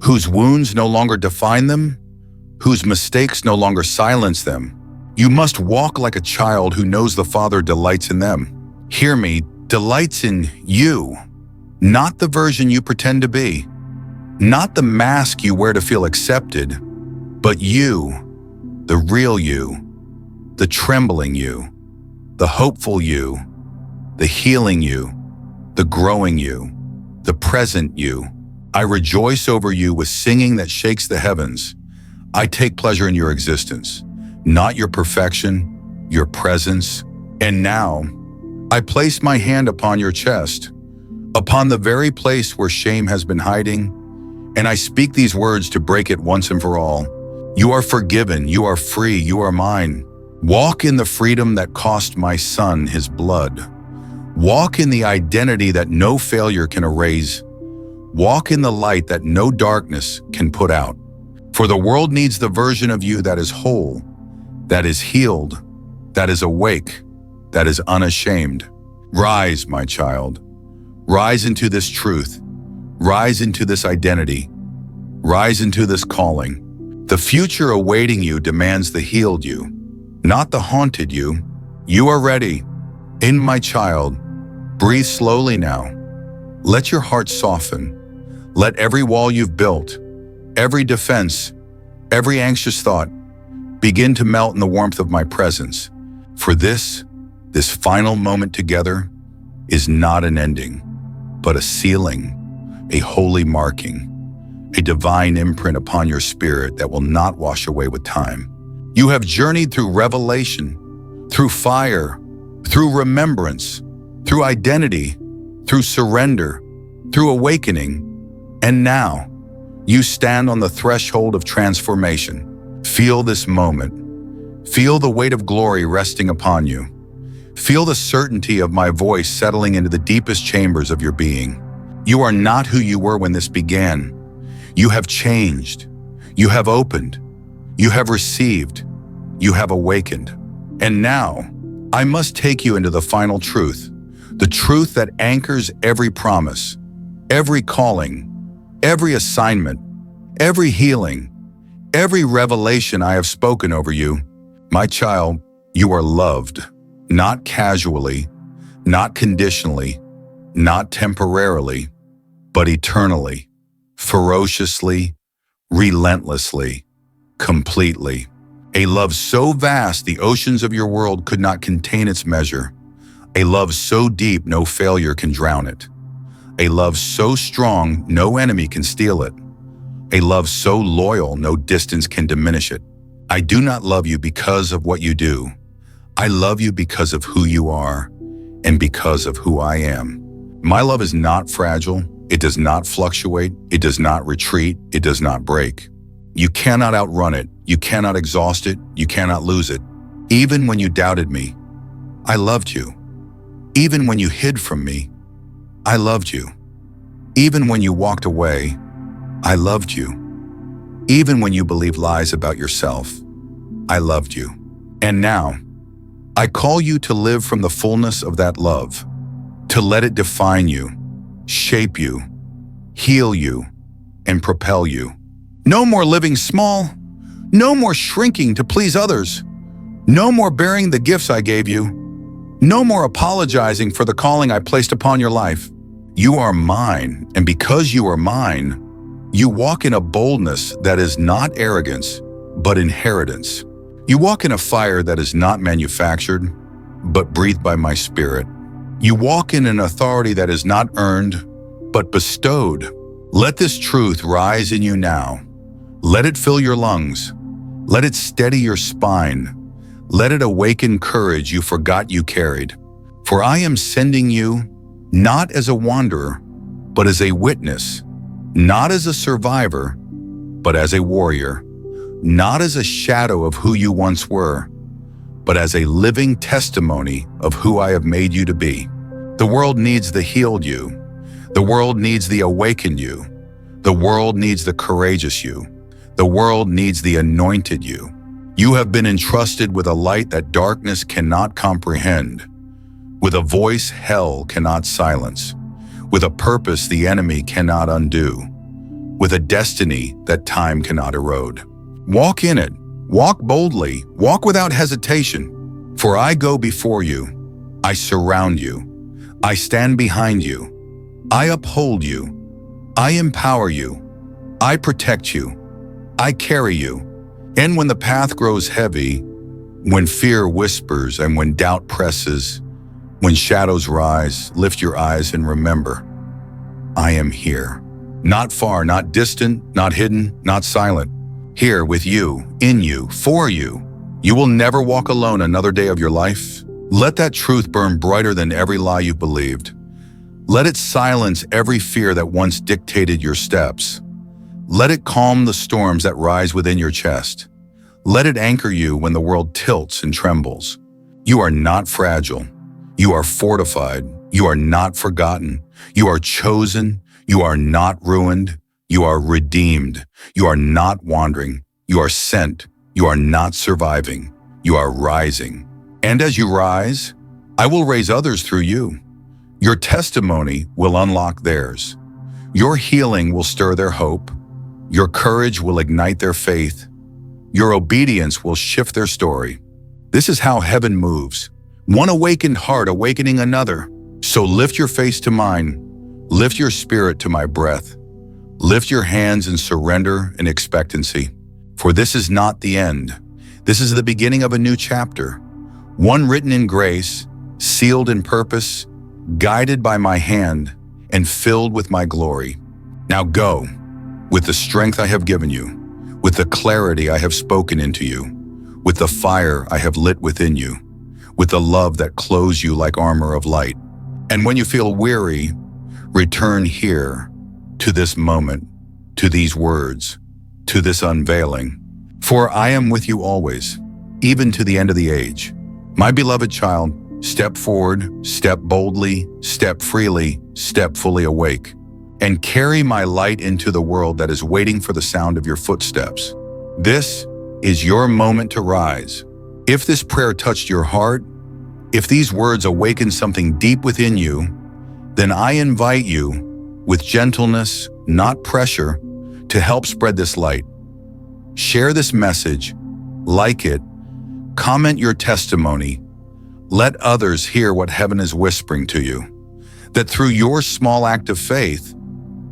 whose wounds no longer define them, whose mistakes no longer silence them. You must walk like a child who knows the Father delights in them. Hear me, delights in you, not the version you pretend to be, not the mask you wear to feel accepted, but you, the real you, the trembling you, the hopeful you, the healing you, the growing you, the present you. I rejoice over you with singing that shakes the heavens. I take pleasure in your existence, not your perfection, your presence. And now, I place my hand upon your chest, upon the very place where shame has been hiding, and I speak these words to break it once and for all. You are forgiven, you are free, you are mine. Walk in the freedom that cost my son his blood. Walk in the identity that no failure can erase. Walk in the light that no darkness can put out. For the world needs the version of you that is whole, that is healed, that is awake, that is unashamed. Rise, my child. Rise into this truth. Rise into this identity. Rise into this calling. The future awaiting you demands the healed you, not the haunted you. You are ready. In my child, breathe slowly now. Let your heart soften. Let every wall you've built, every defense, every anxious thought, begin to melt in the warmth of my presence. For this final moment together is not an ending, but a sealing, a holy marking, a divine imprint upon your spirit that will not wash away with time. You have journeyed through revelation, through fire, through remembrance, through identity, through surrender, through awakening, and now you stand on the threshold of transformation. Feel this moment. Feel the weight of glory resting upon you. Feel the certainty of my voice settling into the deepest chambers of your being. You are not who you were when this began. You have changed. You have opened. You have received. You have awakened. And now, I must take you into the final truth, the truth that anchors every promise, every calling, every assignment, every healing, every revelation I have spoken over you. My child, you are loved, not casually, not conditionally, not temporarily, but eternally, ferociously, relentlessly, completely. A love so vast the oceans of your world could not contain its measure. A love so deep no failure can drown it. A love so strong no enemy can steal it. A love so loyal no distance can diminish it. I do not love you because of what you do. I love you because of who you are and because of who I am. My love is not fragile. It does not fluctuate. It does not retreat. It does not break. You cannot outrun it. You cannot exhaust it. You cannot lose it. Even when you doubted me, I loved you. Even when you hid from me, I loved you. Even when you walked away, I loved you. Even when you believed lies about yourself, I loved you. And now, I call you to live from the fullness of that love, to let it define you, shape you, heal you, and propel you. No more living small. No more shrinking to please others. No more bearing the gifts I gave you. No more apologizing for the calling I placed upon your life. You are mine, and because you are mine, you walk in a boldness that is not arrogance, but inheritance. You walk in a fire that is not manufactured, but breathed by my spirit. You walk in an authority that is not earned, but bestowed. Let this truth rise in you now. Let it fill your lungs. Let it steady your spine. Let it awaken courage you forgot you carried. For I am sending you not as a wanderer, but as a witness, not as a survivor, but as a warrior, not as a shadow of who you once were, but as a living testimony of who I have made you to be. The world needs the healed you. The world needs the awakened you. The world needs the courageous you. The world needs the anointed you. You have been entrusted with a light that darkness cannot comprehend, with a voice hell cannot silence, with a purpose the enemy cannot undo, with a destiny that time cannot erode. Walk in it. Walk boldly. Walk without hesitation. For I go before you. I surround you. I stand behind you. I uphold you. I empower you. I protect you. I carry you. And when the path grows heavy, when fear whispers and when doubt presses, when shadows rise, lift your eyes and remember, I am here. Not far, not distant, not hidden, not silent. Here with you, in you, for you. You will never walk alone another day of your life. Let that truth burn brighter than every lie you've believed. Let it silence every fear that once dictated your steps. Let it calm the storms that rise within your chest. Let it anchor you when the world tilts and trembles. You are not fragile. You are fortified. You are not forgotten. You are chosen. You are not ruined. You are redeemed. You are not wandering. You are sent. You are not surviving. You are rising. And as you rise, I will raise others through you. Your testimony will unlock theirs. Your healing will stir their hope. Your courage will ignite their faith. Your obedience will shift their story. This is how heaven moves. One awakened heart awakening another. So lift your face to mine. Lift your spirit to my breath. Lift your hands in surrender and expectancy. For this is not the end. This is the beginning of a new chapter, one written in grace, sealed in purpose, guided by my hand, and filled with my glory. Now go, with the strength I have given you, with the clarity I have spoken into you, with the fire I have lit within you, with the love that clothes you like armor of light. And when you feel weary, return here, to this moment, to these words, to this unveiling. For I am with you always, even to the end of the age. My beloved child, step forward, step boldly, step freely, step fully awake, and carry my light into the world that is waiting for the sound of your footsteps. This is your moment to rise. If this prayer touched your heart, if these words awakened something deep within you, then I invite you, with gentleness, not pressure, to help spread this light. Share this message, like it, comment your testimony. Let others hear what heaven is whispering to you, that through your small act of faith,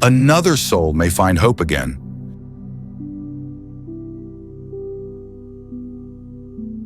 another soul may find hope again.